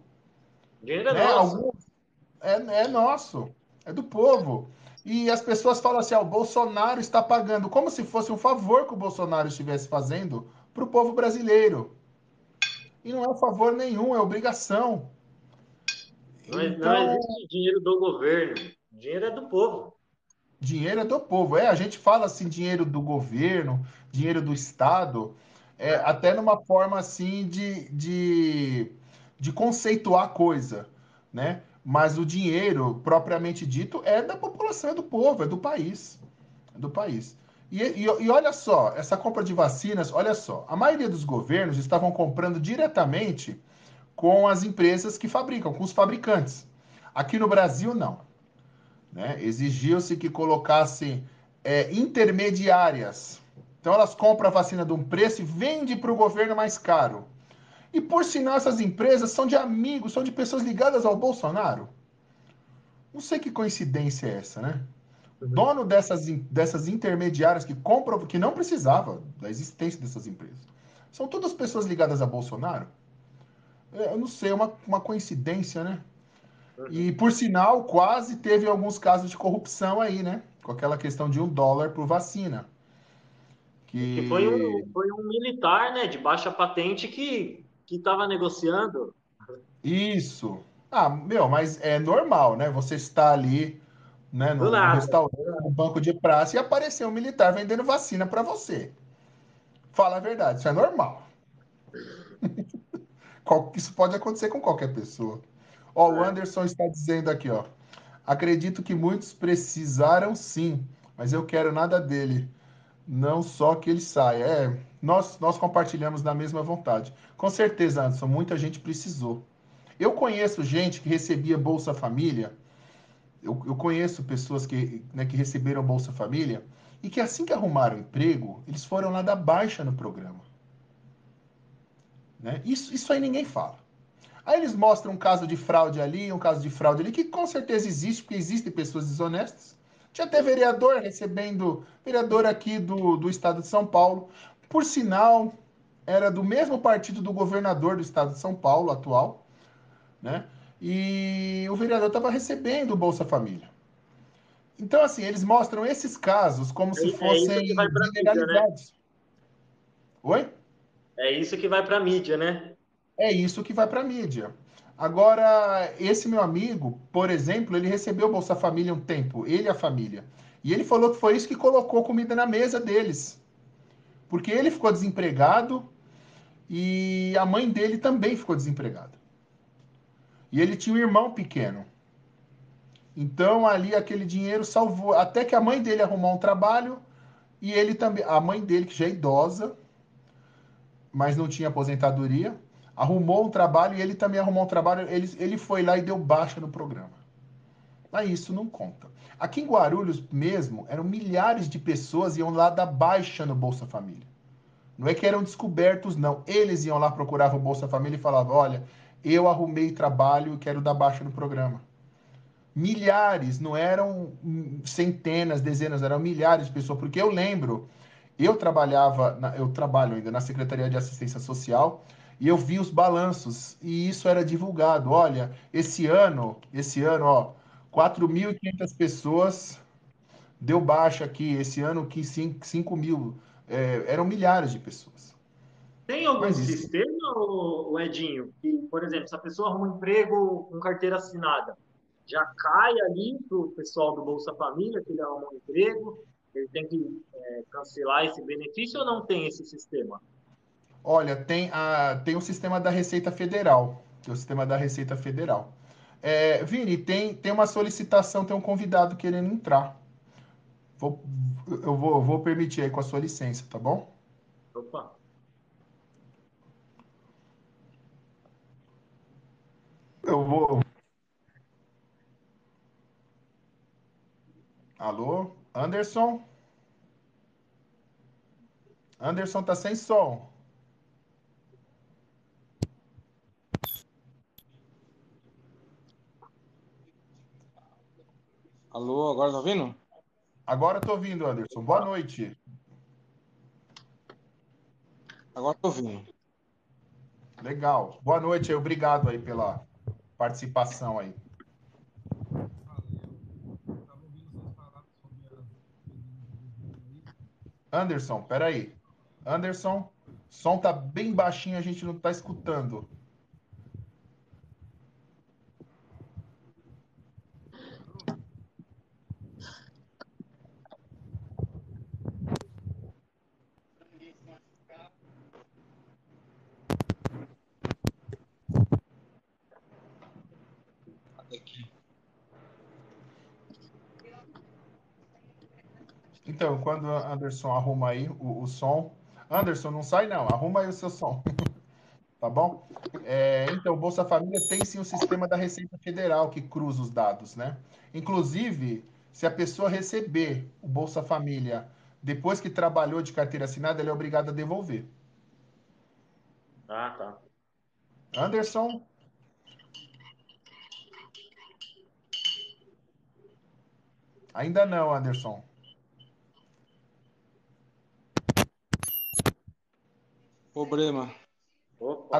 O dinheiro é né? nosso. É nosso, é do povo. E as pessoas falam assim: o Bolsonaro está pagando, como se fosse um favor que o Bolsonaro estivesse fazendo para o povo brasileiro. E não é um favor nenhum, é obrigação. Não Então, existe dinheiro do governo. O dinheiro é do povo. dinheiro é do povo. A gente fala assim, dinheiro do governo, dinheiro do Estado, Né? até numa forma assim de conceituar a coisa, né? Mas o dinheiro, propriamente dito, é da população, é do povo, é do país. É do país. E olha só, essa compra de vacinas, olha só, a maioria dos governos estavam comprando diretamente com as empresas que fabricam, com os fabricantes. Aqui no Brasil, não. Né? Exigiu-se que colocassem intermediárias. Então elas compram a vacina de um preço e vendem para o governo mais caro. E por sinal, essas empresas são de amigos, são de pessoas ligadas ao Bolsonaro. Não sei que coincidência é essa, né? O Uhum. dono dessas intermediárias que compram, que não precisava da existência dessas empresas, são todas pessoas ligadas a Bolsonaro. Eu não sei, é uma coincidência, né? Uhum. E, por sinal, quase teve alguns casos de corrupção aí, né? Com aquela questão de US$ 1 por vacina. Que Que. foi um militar, né, de baixa patente que estava negociando Isso. Ah, meu, mas é normal, né? Você está ali, né, do num nada. restaurante, num banco de praça e aparecer um militar vendendo vacina para você. Fala a verdade, isso é normal. Isso pode acontecer com qualquer pessoa. Ó, o Né? Anderson está dizendo aqui, ó. Acredito que muitos precisaram sim, mas eu quero nada dele. Não só que ele saia. Nós compartilhamos da mesma vontade. Com certeza, Anderson, muita gente precisou. Eu conheço gente que recebia Bolsa Família, eu conheço pessoas que receberam Bolsa Família e que assim que arrumaram emprego, eles foram lá dar baixa no programa. Né? Isso aí ninguém fala. Aí eles mostram um caso de fraude ali, um caso de fraude ali, que com certeza existe, porque existem pessoas desonestas. Tinha até Sim. vereador recebendo, vereador aqui do estado de São Paulo. Por sinal, era do mesmo partido do governador do estado de São Paulo, atual, né? E o vereador estava recebendo o Bolsa Família. Então, assim, eles mostram esses casos como se É isso que vai fossem para mídia, né? generalizados. Oi? É isso que vai para mídia, né? É isso que vai para a mídia. Agora, esse meu amigo, por exemplo, ele recebeu o Bolsa Família um tempo, ele e a família. E ele falou que foi isso que colocou comida na mesa deles. Porque ele ficou desempregado e a mãe dele também ficou desempregada. E ele tinha um irmão pequeno. Então, ali, aquele dinheiro salvou. Até que a mãe dele arrumou um trabalho e ele também. A mãe dele, que já é idosa, mas não tinha aposentadoria, arrumou um trabalho e ele também arrumou um trabalho. Ele foi lá e deu baixa no programa. Mas isso não conta. Aqui em Guarulhos mesmo, eram milhares de pessoas iam lá dar baixa no Bolsa Família. Não é que eram descobertos, não. Eles iam lá, procuravam o Bolsa Família e falavam: olha, eu arrumei trabalho e quero dar baixa no programa. Milhares, não eram centenas, dezenas, eram milhares de pessoas. Porque eu lembro, eu trabalho ainda na Secretaria de Assistência Social e eu vi os balanços e isso era divulgado. Olha, esse ano, ó, 4.500 pessoas deu baixa aqui. Esse ano, que 5 mil, eram milhares de pessoas. Tem algum Mas isso, sistema, o Edinho, que, por exemplo, se a pessoa arruma um emprego com carteira assinada, já cai ali para o pessoal do Bolsa Família, que ele arrumou um emprego, ele tem que cancelar esse benefício ou não tem esse sistema? olha, tem o sistema da Receita Federal. Tem o sistema da Receita Federal. Vini, tem uma solicitação, tem um convidado querendo entrar. Vou, eu vou permitir aí com a sua licença, tá bom? Opa, Eu vou. Alô? Anderson? Anderson tá sem som. Alô, agora tá ouvindo? Agora eu tô ouvindo, Anderson. Boa noite. Agora tô ouvindo. Legal. Boa noite aí. Obrigado aí pela participação aí. Anderson, peraí. Anderson, som tá bem baixinho, a gente não tá escutando. Aqui. Então, quando o Anderson arruma aí o som. Anderson, não sai não, arruma aí o seu som, tá bom? Então, o Bolsa Família tem sim o sistema da Receita Federal que cruza os dados, né? Inclusive, se a pessoa receber o Bolsa Família depois que trabalhou de carteira assinada, ele é obrigado a devolver. Ah, tá. Anderson, ainda não, Anderson. Problema. Opa.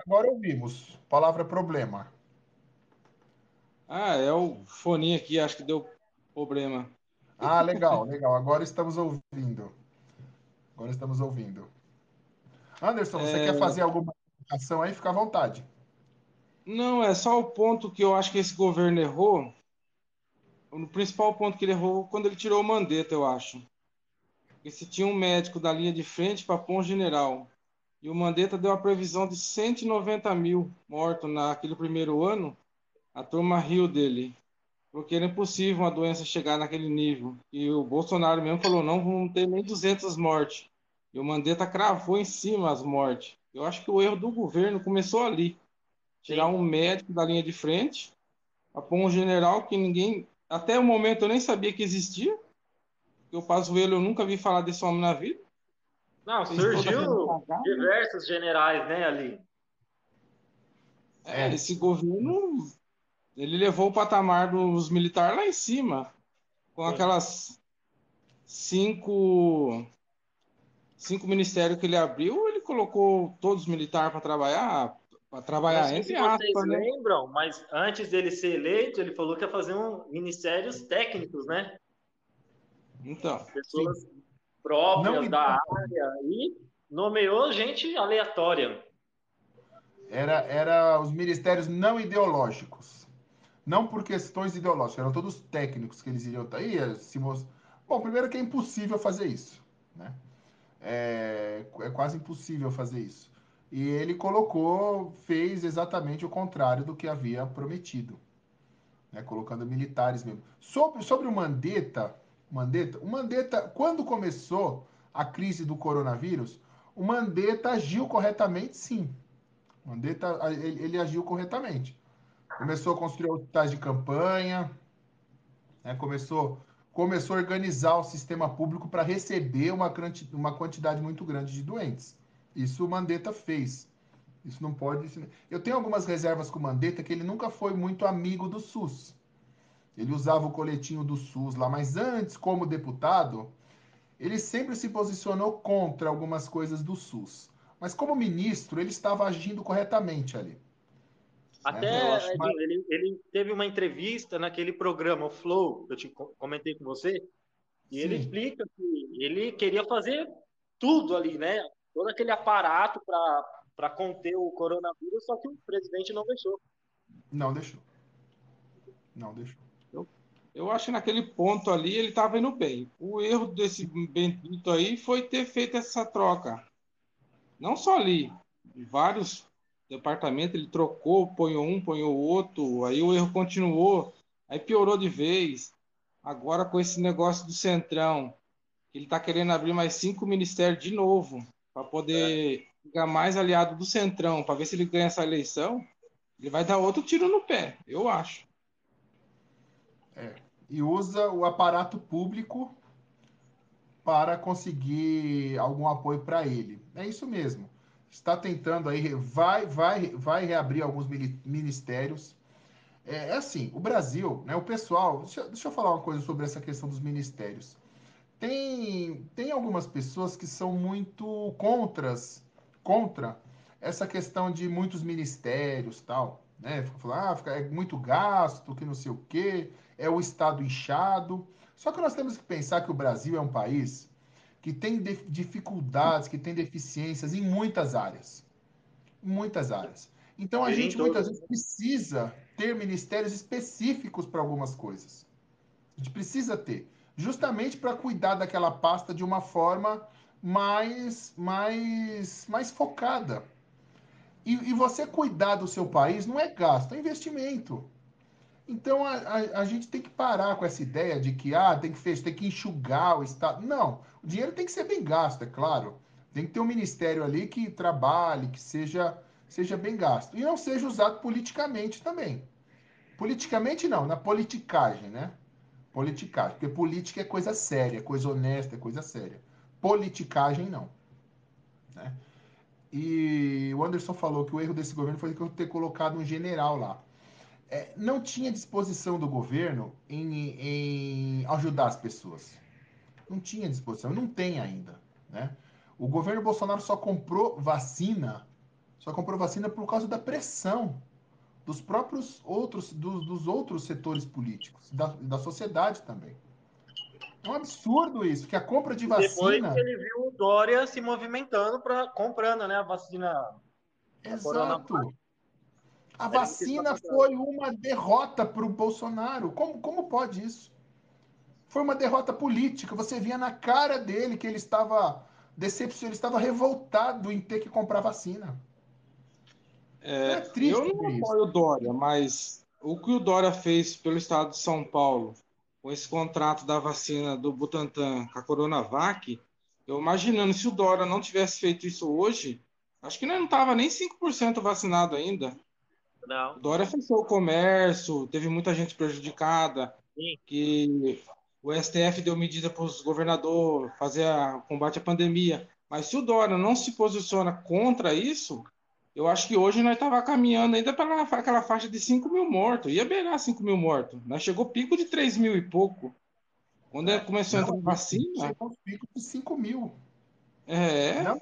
Agora ouvimos. Palavra problema. Ah, é o foninho aqui, acho que deu problema. Ah, legal, legal. Agora estamos ouvindo. Agora estamos ouvindo. Anderson, você quer É, fazer alguma ação aí? Fica à vontade. não, é só o ponto que eu acho que esse governo errou. O principal ponto que ele errou quando ele tirou o Mandetta, eu acho. Porque se tinha um médico da linha de frente para pôr um general. E o Mandetta deu a previsão de 190 mil mortos naquele primeiro ano, a turma riu dele. Porque era impossível uma doença chegar naquele nível. E o Bolsonaro mesmo falou, não vão ter nem 200 mortes. E o Mandetta cravou em cima as mortes. Eu acho que o erro do governo começou ali. Tirar Sim. um médico da linha de frente, para pôr um general que ninguém... Até o momento eu nem sabia que existia. Porque o Pazuello eu nunca vi falar desse homem na vida. Não, Fez toda aquela surgiu cagada. diversos generais, né, ali. É, É, esse governo, ele levou o patamar dos militares lá em cima. Com Sim. aquelas cinco ministérios que ele abriu, ele colocou todos os militares para Não trabalhar sei se entre vocês aspas, né? lembram, mas antes dele ser eleito, ele falou que ia fazer um ministérios técnicos, né? Então, sim. Pessoas Não próprias da ideológico. área e nomeou gente aleatória. Era os ministérios não ideológicos. Não por questões ideológicas, eram todos técnicos que eles iriam estar aí. Bom, primeiro que é impossível fazer isso, né? É quase impossível fazer isso. E ele colocou, fez exatamente o contrário do que havia prometido, né? Colocando militares mesmo. Sobre o Mandetta, quando começou a crise do coronavírus, o Mandetta agiu corretamente, sim. O Mandetta, ele agiu corretamente. Começou a construir hospitais de campanha, né? Começou a organizar o sistema público para receber uma quantidade muito grande de doentes. Isso o Mandetta fez. Isso não pode. Eu tenho algumas reservas com o Mandetta que ele nunca foi muito amigo do SUS. Ele usava o coletinho do SUS lá, mas antes, como deputado, ele sempre se posicionou contra algumas coisas do SUS. Mas como ministro, ele estava agindo corretamente ali. Né? Eu Até, acho mais. Edinho, ele teve uma entrevista naquele programa, o Flow, que eu te comentei com você, e ele Sim, explica que ele queria fazer tudo ali, né? Todo aquele aparato para conter o coronavírus, só que o presidente não deixou. não deixou. Não deixou. Eu, eu acho que naquele ponto ali ele estava indo bem. O erro desse bendito aí foi ter feito essa troca. Não só ali, em vários departamentos ele trocou, ponhou um, ponhou outro, aí o erro continuou, aí piorou de vez. Agora com esse negócio do Centrão, ele está querendo abrir mais 5 ministérios de novo, para É, poder ficar mais aliado do Centrão, para ver se ele ganha essa eleição. ele vai dar outro tiro no pé, eu acho. E usa o aparato público para conseguir algum apoio para ele. É isso mesmo. Está tentando aí, vai reabrir alguns ministérios. É assim, o Brasil, né, o pessoal, deixa eu falar uma coisa sobre essa questão dos ministérios. Tem algumas pessoas que são muito contra essa questão de muitos ministérios, tal, né? É muito gasto, que não sei o quê, é o Estado inchado. Só que nós temos que pensar que o Brasil é um país que tem dificuldades, que tem deficiências em muitas áreas. Em muitas áreas. Então a Tem gente muitas todas, vezes né? precisa ter ministérios específicos para algumas coisas. A gente precisa ter, justamente para cuidar daquela pasta de uma forma mais focada. E você cuidar do seu país não é gasto, é investimento. Então a gente tem que parar com essa ideia de que tem que enxugar o Estado. Não, o dinheiro tem que ser bem gasto, é claro. Tem que ter um ministério ali que trabalhe, que seja bem gasto. E não seja usado politicamente também. Politicamente não, na politicagem, né? Politicagem. Porque política é coisa séria, coisa honesta, é coisa séria. Politicagem não. Né? E o Anderson falou que o erro desse governo foi ter colocado um general lá. Não tinha disposição do governo em ajudar as pessoas. Não tinha disposição, não tem ainda. Né? O governo Bolsonaro só comprou vacina por causa da pressão dos próprios dos outros setores políticos, da sociedade também. É um absurdo isso, que a compra de E depois vacina. ele viu o Dória se movimentando para comprando, né, a vacina, a Coronavac. Exato. A Aí ele não quis ficar vacina comprando. foi uma derrota para o Bolsonaro. Como pode isso? Foi uma derrota política. Você via na cara dele que ele estava decepcionado, ele estava revoltado em ter que comprar vacina. Então é Eu triste não ver isso. apoio o Dória, mas o que o Dória fez pelo estado de São Paulo, com esse contrato da vacina do Butantan com a Coronavac, eu imaginando se o Dória não tivesse feito isso hoje, acho que não estava nem 5% vacinado ainda. O Não, Dória fechou o comércio, teve muita gente prejudicada, sim. que o STF deu medida para os governadores fazer o combate à pandemia. Mas se o Dória não se posiciona contra isso, eu acho que hoje nós estava caminhando ainda para aquela faixa de 5 mil mortos. Ia beirar 5 mil mortos. Nós chegou pico de 3 mil e pouco. Quando É. começou a entrar Não, vacina, chegou aos picos de 5 mil. Não, é,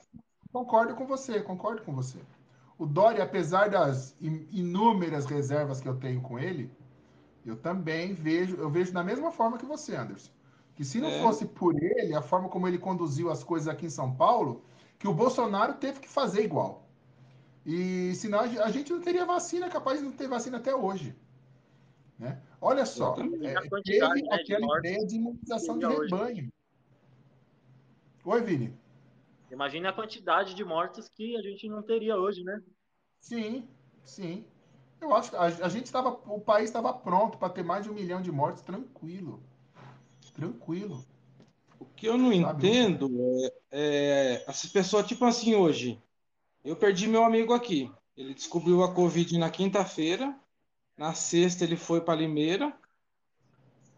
concordo com você. O Dória, apesar das inúmeras reservas que eu tenho com ele, eu também vejo da mesma forma que você, Anderson. Que se não é, fosse por ele, a forma como ele conduziu as coisas aqui em São Paulo, que o Bolsonaro teve que fazer igual. E senão a gente não teria vacina, capaz de não ter vacina até hoje. Né? Olha só, Imagina a teve quantidade, né, de aquela mortes ideia de que imunização de teria hoje. rebanho. Oi, Vini. Imagina a quantidade de mortes que a gente não teria hoje, né? Sim, sim. Eu acho que a gente estava, o país estava pronto para ter mais de 1 milhão de mortes, tranquilo, tranquilo, o que eu não sabe? entendo essas pessoas, tipo assim, hoje. Eu perdi meu amigo aqui. Ele descobriu a Covid na quinta-feira. Na sexta ele foi para Limeira,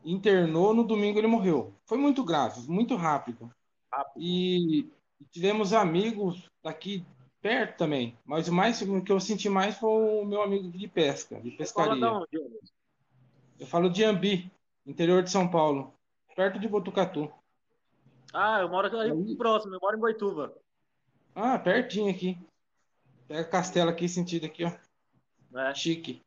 internou, no domingo ele morreu. Foi muito grave, muito rápido. Rápido. E tivemos amigos daqui perto também, mas o que eu senti mais foi o meu amigo de pesca, de Você fala da pescaria. onde, Jonas? Eu falo de Ambi, interior de São Paulo, perto de Botucatu. Ah, eu moro ali Aí, próximo, eu moro em Boituva. pertinho aqui. Pega Castelo aqui, sentido aqui, ó. Né? Chique.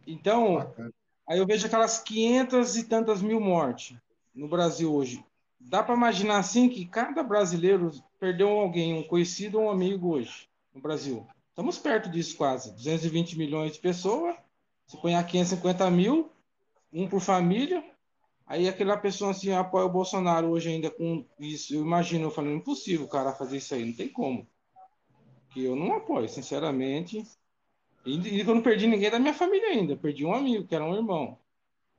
Então, Bacana. aí eu vejo aquelas 500 e tantas mil mortes no Brasil hoje. Dá para imaginar assim que cada brasileiro perdeu alguém, um conhecido ou um amigo hoje no Brasil. Estamos perto disso quase. 220 milhões de pessoas. Se põe 550 mil, um por família. Aí aquela pessoa assim apoia o Bolsonaro hoje ainda com isso. Eu imagino, eu falando, impossível o cara fazer isso aí, não tem como. Que eu não apoio, sinceramente. E eu não perdi ninguém da minha família ainda. Eu perdi um amigo, que era um irmão.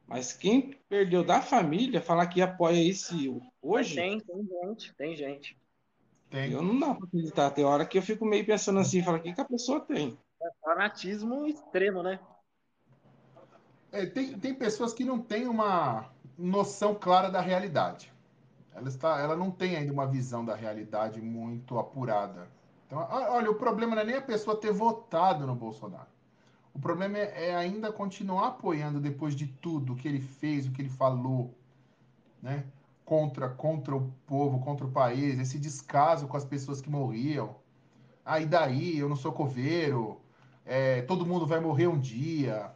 Mas quem perdeu da família, falar que apoia esse Mas hoje, tem gente, tem gente. Tem. eu não dá para acreditar. Tem hora que eu fico meio pensando assim, fala, o que que a pessoa tem? fanatismo extremo, né? Tem pessoas que não têm uma noção clara da realidade. Ela não tem ainda uma visão da realidade muito apurada. Então, olha, o problema não é nem a pessoa ter votado no Bolsonaro. O problema é ainda continuar apoiando depois de tudo que ele fez, o que ele falou, né? Contra o povo, contra o país, esse descaso com as pessoas que morriam. Ah, e daí? Eu não sou coveiro. Todo mundo vai morrer um dia.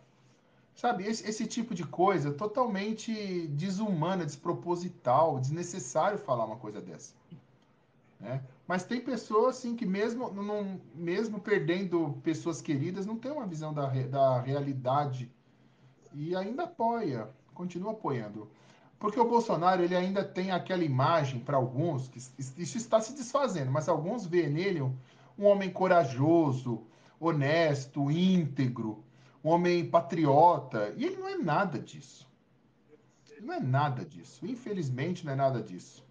Sabe, esse tipo de coisa totalmente desumana, desproposital, desnecessário falar uma coisa dessa, né? Mas tem pessoas assim que mesmo perdendo pessoas queridas, não tem uma visão da realidade e ainda apoia, continua apoiando. Porque o Bolsonaro ele ainda tem aquela imagem para alguns, que isso está se desfazendo, mas alguns veem nele um homem corajoso, honesto, íntegro, um homem patriota, e ele não é nada disso. Não é nada disso. Infelizmente, não é nada disso.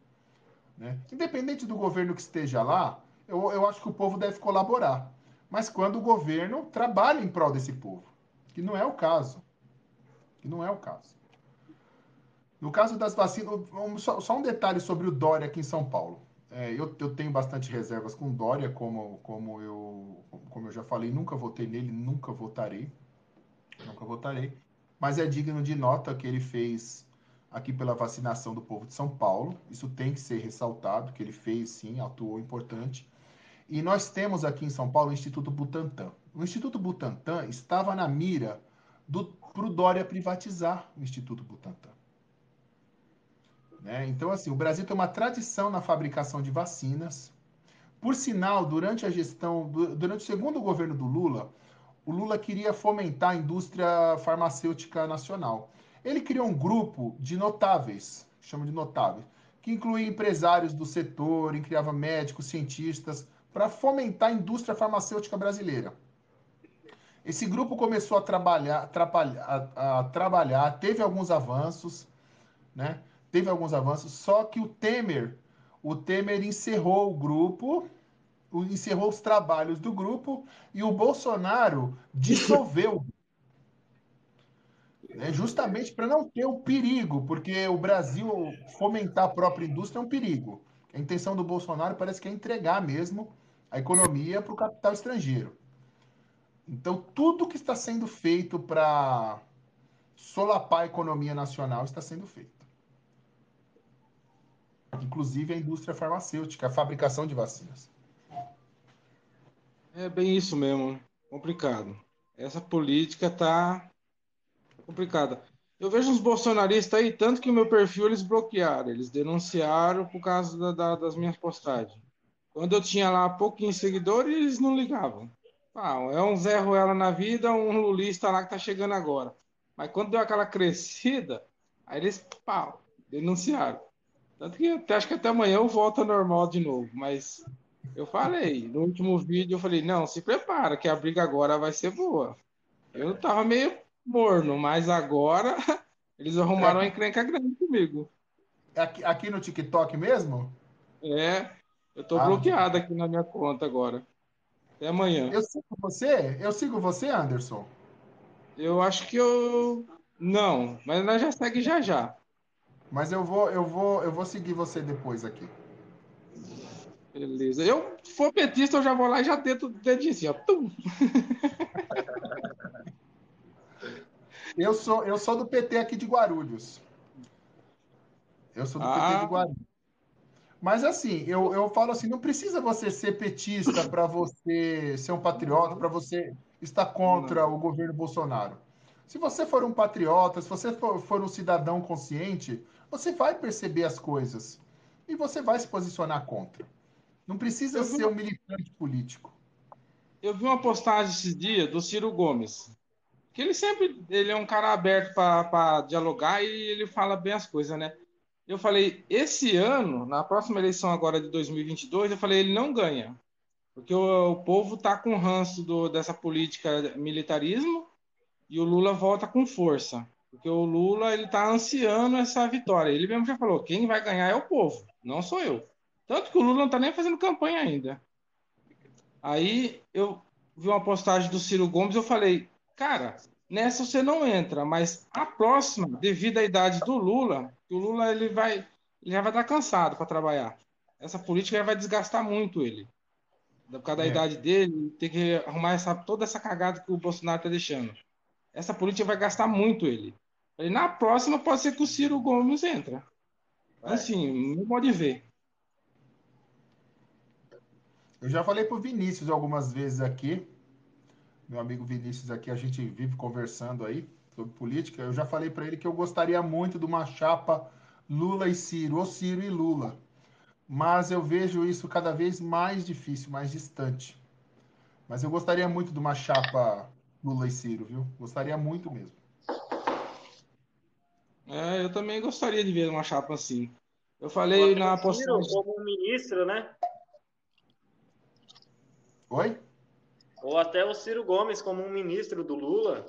Né? Independente do governo que esteja lá, eu acho que o povo deve colaborar. Mas quando o governo trabalha em prol desse povo, que não é o caso. Que não é o caso. No caso das vacinas, só um detalhe sobre o Dória aqui em São Paulo. Eu tenho bastante reservas com o Dória, como eu já falei, nunca votei nele, nunca votarei. Nunca votarei. Mas é digno de nota que ele fez aqui pela vacinação do povo de São Paulo. Isso tem que ser ressaltado, que ele fez sim, atuou importante. E nós temos aqui em São Paulo o Instituto Butantan. O Instituto Butantan estava na mira para o Dória privatizar o Instituto Butantan. Né? Então, assim, o Brasil tem uma tradição na fabricação de vacinas. Por sinal, durante o segundo governo do Lula, o Lula queria fomentar a indústria farmacêutica nacional. Ele criou um grupo de notáveis, chama de notáveis, que incluía empresários do setor, criava médicos, cientistas, para fomentar a indústria farmacêutica brasileira. Esse grupo começou a trabalhar, teve alguns avanços, né? Teve alguns avanços, só que o Temer encerrou o grupo, encerrou os trabalhos do grupo e o Bolsonaro dissolveu, né? Justamente para não ter o perigo, porque o Brasil fomentar a própria indústria é um perigo. A intenção do Bolsonaro parece que é entregar mesmo a economia para o capital estrangeiro. Então, tudo que está sendo feito para solapar a economia nacional está sendo feito. Inclusive a indústria farmacêutica, a fabricação de vacinas. É bem isso mesmo, complicado. Essa política tá complicada. Eu vejo uns bolsonaristas aí, tanto que o meu perfil eles bloquearam, eles denunciaram por causa das minhas postagens. Quando eu tinha lá pouquinhos seguidores, eles não ligavam. Ah, é um Zé Ruela na vida, um lulista lá que tá chegando agora. Mas quando deu aquela crescida, aí eles, pau, denunciaram. Tanto que acho que até amanhã eu volto ao normal de novo. Mas eu falei, no último vídeo eu falei, não, se prepara, que a briga agora vai ser boa. Eu tava meio morno, mas agora eles É arrumaram uma aqui, encrenca grande comigo. aqui no TikTok mesmo? É, eu tô Ah, no bloqueado TikTok. aqui na minha conta agora. Até amanhã. Eu sigo você? Eu sigo você, Anderson? Eu acho que eu. Não, mas nós já segue já já. Mas eu vou seguir você depois aqui. Beleza. Eu, se for petista, eu já vou lá e já tento o dedinho assim, ó. Tum. Eu sou do PT aqui de Guarulhos. Eu sou do PT de Ah, Guarulhos. Mas assim, eu falo assim, não precisa você ser petista para você ser um patriota, para não, você estar contra não. o governo Bolsonaro. Se você for um patriota, se você for um cidadão consciente, você vai perceber as coisas e você vai se posicionar contra. Não precisa Eu vi ser um uma, militante político. eu vi uma postagem esses dias do Ciro Gomes. Que ele é um cara aberto para dialogar e ele fala bem as coisas, né? Eu falei, esse ano, na próxima eleição agora de 2022, eu falei, ele não ganha. Porque o povo tá com ranço dessa política militarismo e o Lula volta com força. Porque o Lula, ele tá ansiando essa vitória. Ele mesmo já falou, quem vai ganhar é o povo, não sou eu. Tanto que o Lula não tá nem fazendo campanha ainda. Aí eu vi uma postagem do Ciro Gomes, eu falei, cara, nessa você não entra, mas a próxima, devido à idade do Lula, o Lula ele já vai estar cansado para trabalhar. Essa política já vai desgastar muito ele. Por causa da É. idade dele, tem que arrumar toda essa cagada que o Bolsonaro está deixando. Essa política vai gastar muito ele. Na próxima pode ser que o Ciro Gomes entra. Assim, não pode ver. Eu já falei pro Vinícius algumas vezes aqui, meu amigo Vinícius aqui, a gente vive conversando aí sobre política. Eu já falei para ele que eu gostaria muito de uma chapa Lula e Ciro, ou Ciro e Lula. Mas eu vejo isso cada vez mais difícil, mais distante. Mas eu gostaria muito de uma chapa Lula e Ciro, viu? Gostaria muito mesmo. Eu também gostaria de ver uma chapa assim. Eu Ou falei até o na Ciro postagem. como um ministro, né? Oi? Ou até o Ciro Gomes como um ministro do Lula.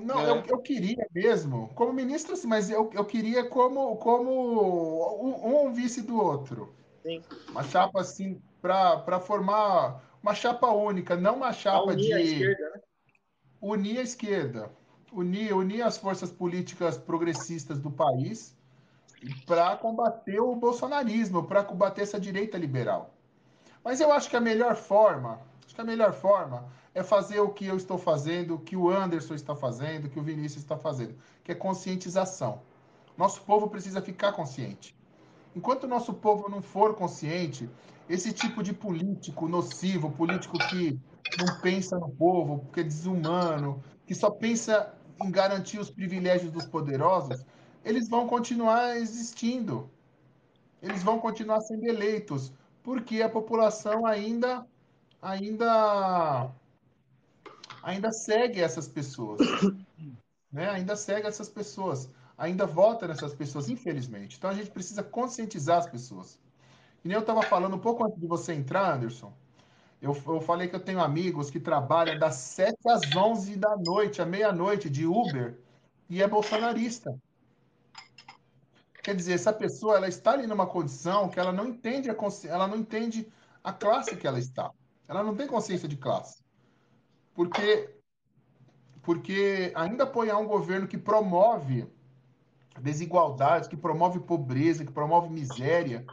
Não, É, eu queria mesmo, como ministro, sim, mas eu queria como um vice do outro. Sim. Uma chapa assim, para formar uma chapa única, não uma Para chapa unir a de esquerda, né? unir a esquerda, unir as forças políticas progressistas do país para combater o bolsonarismo, para combater essa direita liberal. Mas eu acho que a melhor forma é fazer o que eu estou fazendo, o que o Anderson está fazendo, o que o Vinícius está fazendo, que é conscientização. Nosso povo precisa ficar consciente. Enquanto o nosso povo não for consciente, esse tipo de político nocivo, político que não pensa no povo, que é desumano, que só pensa em garantir os privilégios dos poderosos, eles vão continuar existindo. Eles vão continuar sendo eleitos, porque a população ainda ainda segue essas pessoas, né? Ainda segue essas pessoas, ainda vota nessas pessoas, infelizmente. Então a gente precisa conscientizar as pessoas. E nem eu estava falando um pouco antes de você entrar, Anderson. Eu falei que eu tenho amigos que trabalham das 7 às 11 da noite, à meia-noite, de Uber, e é bolsonarista. Quer dizer, essa pessoa ela está ali numa condição que ela não entende ela não entende a classe que ela está. Ela não tem consciência de classe. Porque ainda apoiar um governo que promove desigualdade, que promove pobreza, que promove miséria,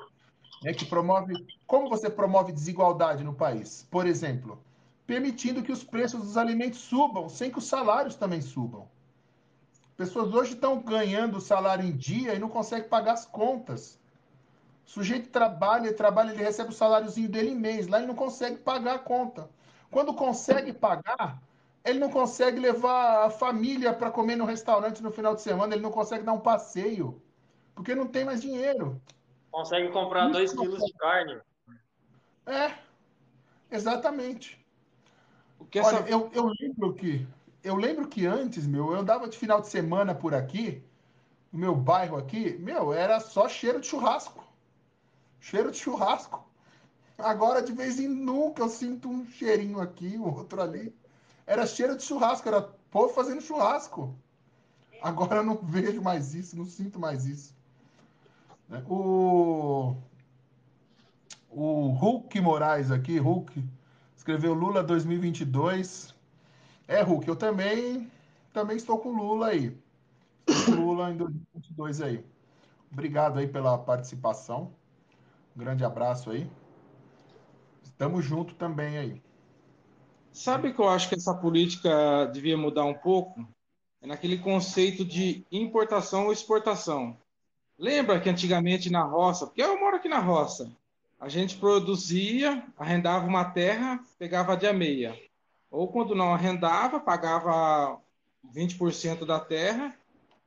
né, que promove. Como você promove desigualdade no país? Por exemplo, permitindo que os preços dos alimentos subam, sem que os salários também subam. Pessoas hoje estão ganhando o salário em dia e não conseguem pagar as contas. O sujeito trabalha, ele recebe o saláriozinho dele em mês, lá ele não consegue pagar a conta. Quando consegue pagar, ele não consegue levar a família para comer no restaurante no final de semana, ele não consegue dar um passeio, porque não tem mais dinheiro. Consegue comprar Isso 2 quilos de carne. é, exatamente. o que Olha, essa. eu lembro que antes, meu, eu andava de final de semana por aqui, no meu bairro aqui, meu, era só cheiro de churrasco. Cheiro de churrasco. Agora, de vez em nunca, eu sinto um cheirinho aqui, o outro ali. Era cheiro de churrasco, era povo fazendo churrasco. Agora eu não vejo mais isso, não sinto mais isso. Né? O Hulk Moraes aqui, Hulk, escreveu Lula 2022. É, Hulk, eu também estou com Lula aí. Estou com Lula em 2022 aí. Obrigado aí pela participação. Um grande abraço aí. Estamos junto também aí. Sabe que eu acho que essa política devia mudar um pouco? É naquele conceito de importação ou exportação. Lembra que antigamente na roça, porque eu moro aqui na roça, a gente produzia, arrendava uma terra, pegava de a meia. Ou quando não arrendava, pagava 20% da terra,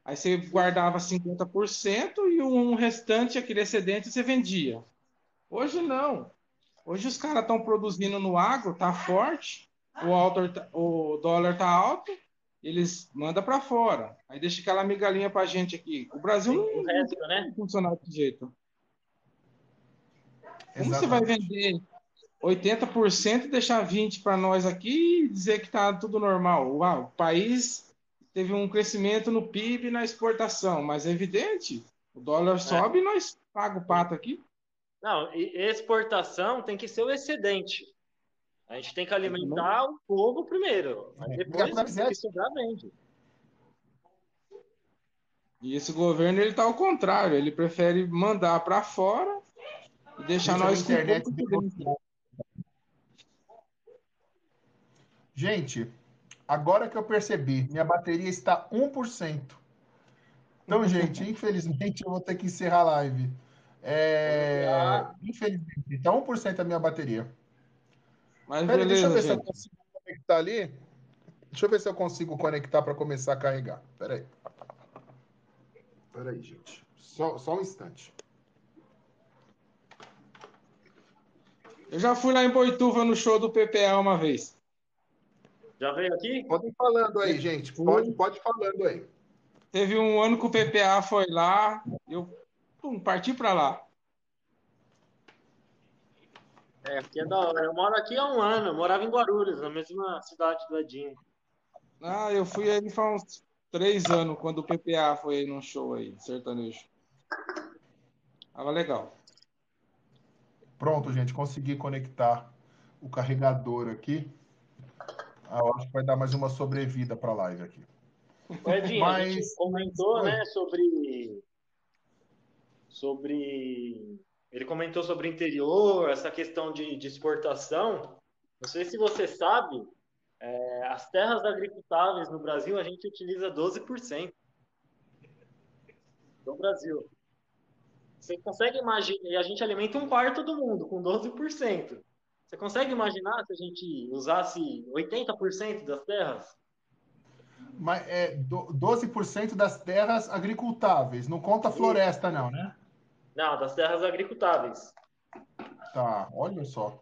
aí você guardava 50% e um restante, aquele excedente, você vendia. Hoje não. Hoje os caras estão produzindo no agro, tá forte, o dólar tá alto, eles mandam para fora. Aí deixa aquela migalhinha para a gente aqui. O Brasil Tem o não tem resto, né? como funcionar desse jeito. Como você vai Exatamente. vender 80% e deixar 20% para nós aqui e dizer que está tudo normal? Uau, o país teve um crescimento no PIB e na exportação, mas é evidente, o dólar É, sobe e nós pagamos o sim. pato aqui. Não, e exportação tem que ser o excedente. A gente tem que alimentar o povo primeiro. Aí depois, o que sobrar, vende. E esse governo, ele tá ao contrário. Ele prefere mandar para fora e deixar nós com pouco de dentro. Gente, agora que eu percebi, minha bateria está 1%. Então, gente, infelizmente eu vou ter que encerrar a live. Infelizmente, está 1% a minha bateria. Mas Peraí, deixa eu beleza, ver se eu gente. consigo conectar ali. Deixa eu ver se eu consigo conectar para começar a carregar. Peraí. Peraí, gente. Só um instante. Eu já fui lá em Boituva no show do PPA uma vez. Já veio aqui? Pode ir falando aí, gente. Pode falando aí. Teve um ano que o PPA foi lá, eu parti para lá. Aqui é da hora. Eu moro aqui há um ano. Eu morava em Guarulhos, na mesma cidade do Edinho. Ah, eu fui aí faz uns 3 anos, quando o PPA foi aí num show aí, sertanejo. Tava legal. Pronto, gente. Consegui conectar o carregador aqui. Eu acho que vai dar mais uma sobrevida para a live aqui. O Edinho, a gente comentou, Oi. né, sobre. Ele comentou sobre o interior, essa questão de exportação. Não sei se você sabe, as terras agricultáveis no Brasil a gente utiliza 12% do Brasil. Você consegue imaginar, e a gente alimenta um quarto do mundo com 12%. Você consegue imaginar se a gente usasse 80% das terras? Mas 12% das terras agricultáveis. Não conta floresta, não, né? Não, das terras agricultáveis. Tá, olha só.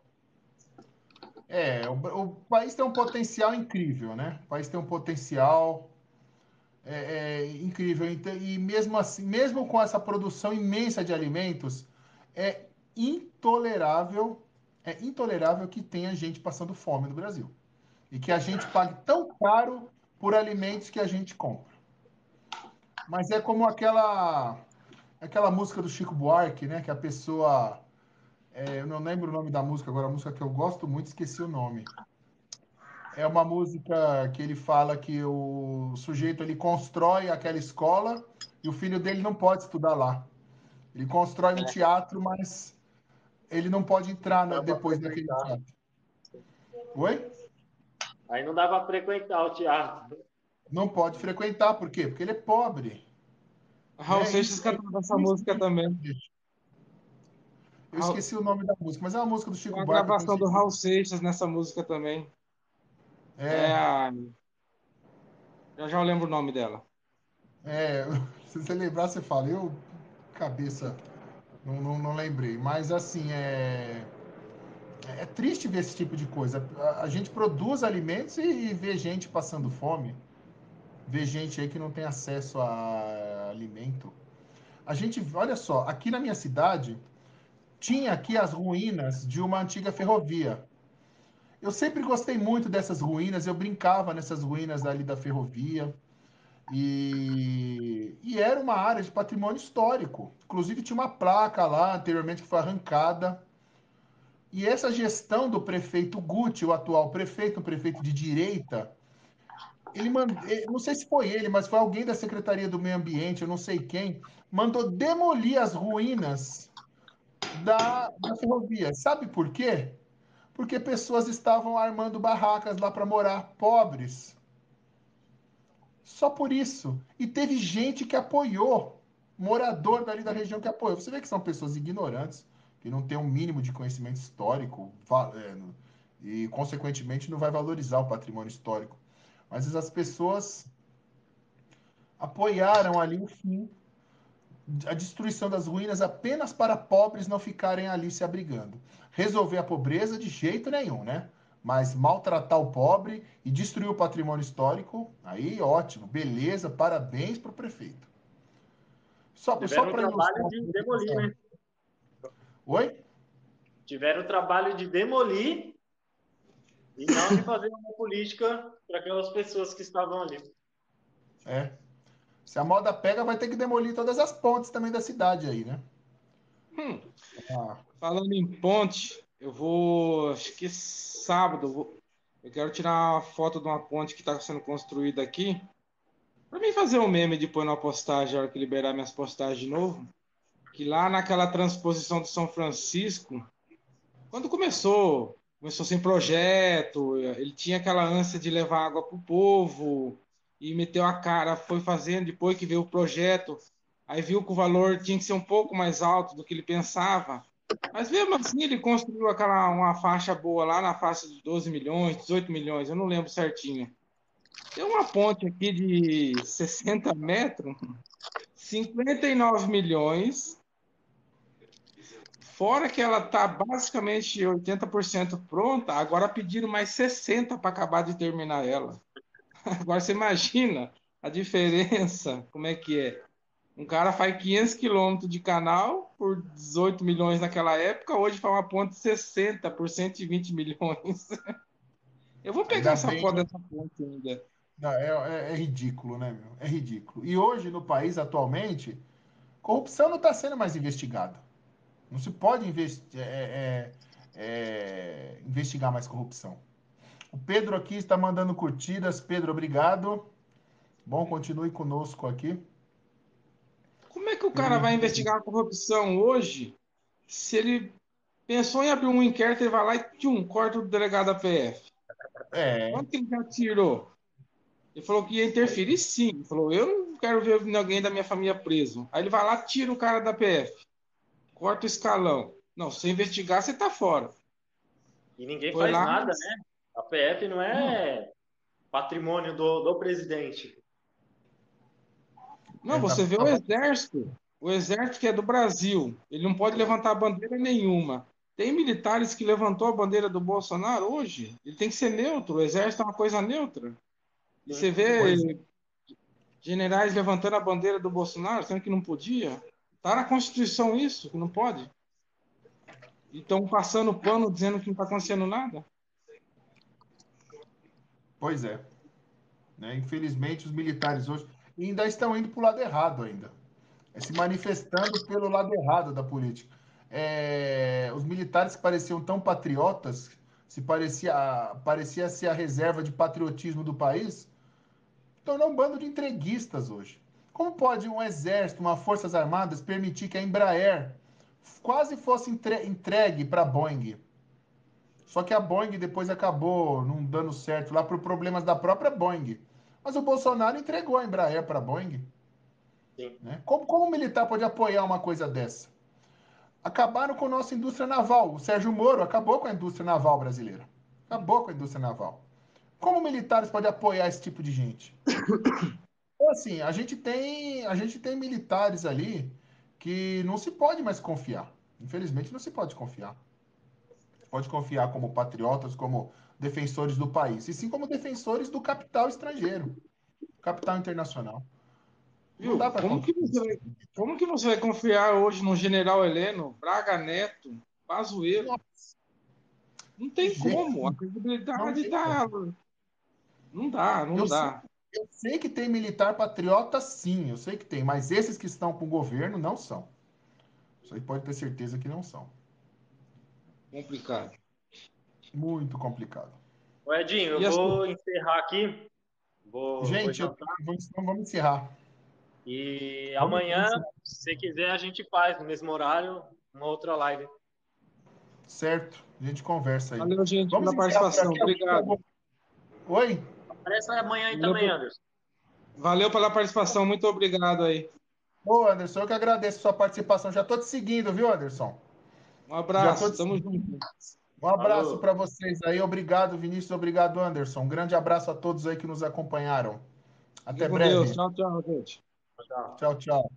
O país tem um potencial incrível, né? O país tem um potencial incrível. E mesmo assim, mesmo com essa produção imensa de alimentos, é intolerável que tenha gente passando fome no Brasil. E que a gente pague tão caro por alimentos que a gente compra. Mas é como aquela música do Chico Buarque, né? Que a pessoa. Eu não lembro o nome da música agora, a música que eu gosto muito, esqueci o nome. É uma música que ele fala que o sujeito ele constrói aquela escola e o filho dele não pode estudar lá. Ele constrói um teatro, mas ele não pode entrar Dá para depois naquele frequentar. teatro. Oi? Aí não dá para frequentar o teatro. Não pode frequentar, por quê? Porque ele é pobre. Raul Né? Seixas Isso é cantava essa música também. Eu esqueci o nome da música, mas é uma música do Tem Chico uma Buarque. gravação do Raul Seixas nessa música também. É, Já eu lembro o nome dela. É, se você lembrar, você fala. Eu, cabeça, não lembrei. Mas, assim, é triste ver esse tipo de coisa. A gente produz alimentos e vê gente passando fome. Vê gente aí que não tem acesso a alimento. A gente, olha só, aqui na minha cidade, tinha aqui as ruínas de uma antiga ferrovia. Eu sempre gostei muito dessas ruínas, eu brincava nessas ruínas ali da ferrovia. E era uma área de patrimônio histórico. Inclusive, tinha uma placa lá anteriormente que foi arrancada. E essa gestão do prefeito Guti, o atual prefeito, um prefeito de direita, não sei se foi ele, mas foi alguém da Secretaria do Meio Ambiente, eu não sei quem, mandou demolir as ruínas da ferrovia. Sabe por quê? Porque pessoas estavam armando barracas lá para morar, pobres. Só por isso. E teve gente que apoiou, morador dali da região que apoiou. Você vê que são pessoas ignorantes, que não têm um mínimo de conhecimento histórico, e, consequentemente, não vai valorizar o patrimônio histórico. Mas as pessoas apoiaram ali o fim, a destruição das ruínas apenas para pobres não ficarem ali se abrigando. Resolver a pobreza de jeito nenhum, né? Mas maltratar o pobre e destruir o patrimônio histórico, aí ótimo, beleza, parabéns para o prefeito. Só Tiveram o para trabalho ilustrar. de demolir, né? Oi? Tiveram o trabalho de demolir e não de fazer uma política para aquelas pessoas que estavam ali. É. Se a moda pega, vai ter que demolir todas as pontes também da cidade aí, né? Hum, Ah, Falando em ponte, Eu vou, acho que sábado, eu quero tirar uma foto de uma ponte que está sendo construída aqui, para mim fazer um meme e depois na postagem, a hora que liberar minhas postagens de novo. Que lá naquela transposição de São Francisco, quando começou sem projeto, ele tinha aquela ânsia de levar água para o povo e meteu a cara, foi fazendo, depois que veio o projeto, aí viu que o valor tinha que ser um pouco mais alto do que ele pensava. Mas mesmo assim ele construiu uma faixa boa lá na faixa de 12 milhões, 18 milhões, eu não lembro certinho. Tem uma ponte aqui de 60 metros, 59 milhões. Fora que ela está basicamente 80% pronta, agora pediram mais 60 para acabar de terminar ela. Agora você imagina a diferença, como é que é? Um cara faz 500 quilômetros de canal por 18 milhões naquela época, hoje faz uma ponte de 60 por 120 milhões. Eu vou pegar Ainda essa bem. foto dessa ponte ainda. Não, é ridículo, né, meu? É ridículo. E hoje, no país, atualmente, corrupção não está sendo mais investigada. Não se pode investigar mais corrupção. O Pedro aqui está mandando curtidas. Pedro, obrigado. Bom, continue conosco aqui. Como é que o cara Pedro, vai investigar a corrupção hoje se ele pensou em abrir um inquérito, ele vai lá e corta o delegado da PF? é, Quanto que ele já tirou? Ele falou que ia interferir sim. Ele falou, eu não quero ver alguém da minha família preso. Aí ele vai lá, tira o cara da PF, corta o escalão. Não, se você investigar, você tá fora. E ninguém Foi faz lá. nada, né? A PF não Não, é patrimônio do presidente. não, você vê o tá, exército. O exército que é do Brasil, ele não pode levantar bandeira nenhuma. Tem militares que levantou a bandeira do Bolsonaro hoje. Ele tem que ser neutro. O exército é uma coisa neutra. E Sim. você pois, vê generais levantando a bandeira do Bolsonaro, sendo que não podia. Tá na Constituição isso, que não pode. E estão passando pano dizendo que não está acontecendo nada. pois é. Né? Infelizmente, os militares hoje ainda estão indo para o lado errado ainda. Se manifestando pelo lado errado da política. Os militares que pareciam tão patriotas, parecia ser a reserva de patriotismo do país, tornou um bando de entreguistas hoje. Como pode um exército, uma forças armadas permitir que a Embraer quase fosse entregue para a Boeing? Só que a Boeing depois acabou não dando certo lá por problemas da própria Boeing. Mas o Bolsonaro entregou a Embraer para a Boeing. Sim. Né? Como um militar pode apoiar uma coisa dessa? Acabaram com a nossa indústria naval. O Sérgio Moro acabou com a indústria naval brasileira. Acabou com a indústria naval. Como militares podem apoiar esse tipo de gente? Então, assim, a gente tem militares ali que não se pode mais confiar. Infelizmente, não se pode confiar. Pode confiar como patriotas, como defensores do país, e sim como defensores do capital estrangeiro, capital internacional. Não dá Viu? para confiar. Como que você vai confiar hoje no General Heleno, Braga Neto, Pazuello? Nossa, Não de tem jeito como. A nenhum. Não credibilidade tem tá. como. Não dá, não Eu sei, dá. eu sei que tem militar patriota, sim, eu sei que tem, mas esses que estão com o governo não são. Isso aí pode ter certeza que não são. Complicado. Muito complicado. Ô, Edinho, eu E assim, vou encerrar aqui, vou Gente, jantar. vamos encerrar. E Vamos amanhã, encerrar. se você quiser, a gente faz no mesmo horário uma outra live. Certo, a gente conversa aí. valeu, gente, Vamos pela encerrar por participação. aqui. Obrigado. Oi? Aparece amanhã aí Valeu, também, Anderson. valeu pela participação. Muito obrigado aí. Ô, Anderson, eu que agradeço a sua participação. Já estou te seguindo, viu, Anderson? Um Já estou abraço. te Tamo seguindo. junto. Um abraço Falou. para vocês aí. Obrigado, Vinícius. Obrigado, Anderson. Um grande abraço a todos aí que nos acompanharam. Fica Até com Deus. breve. Tchau, tchau, gente. Tchau. Tchau, tchau.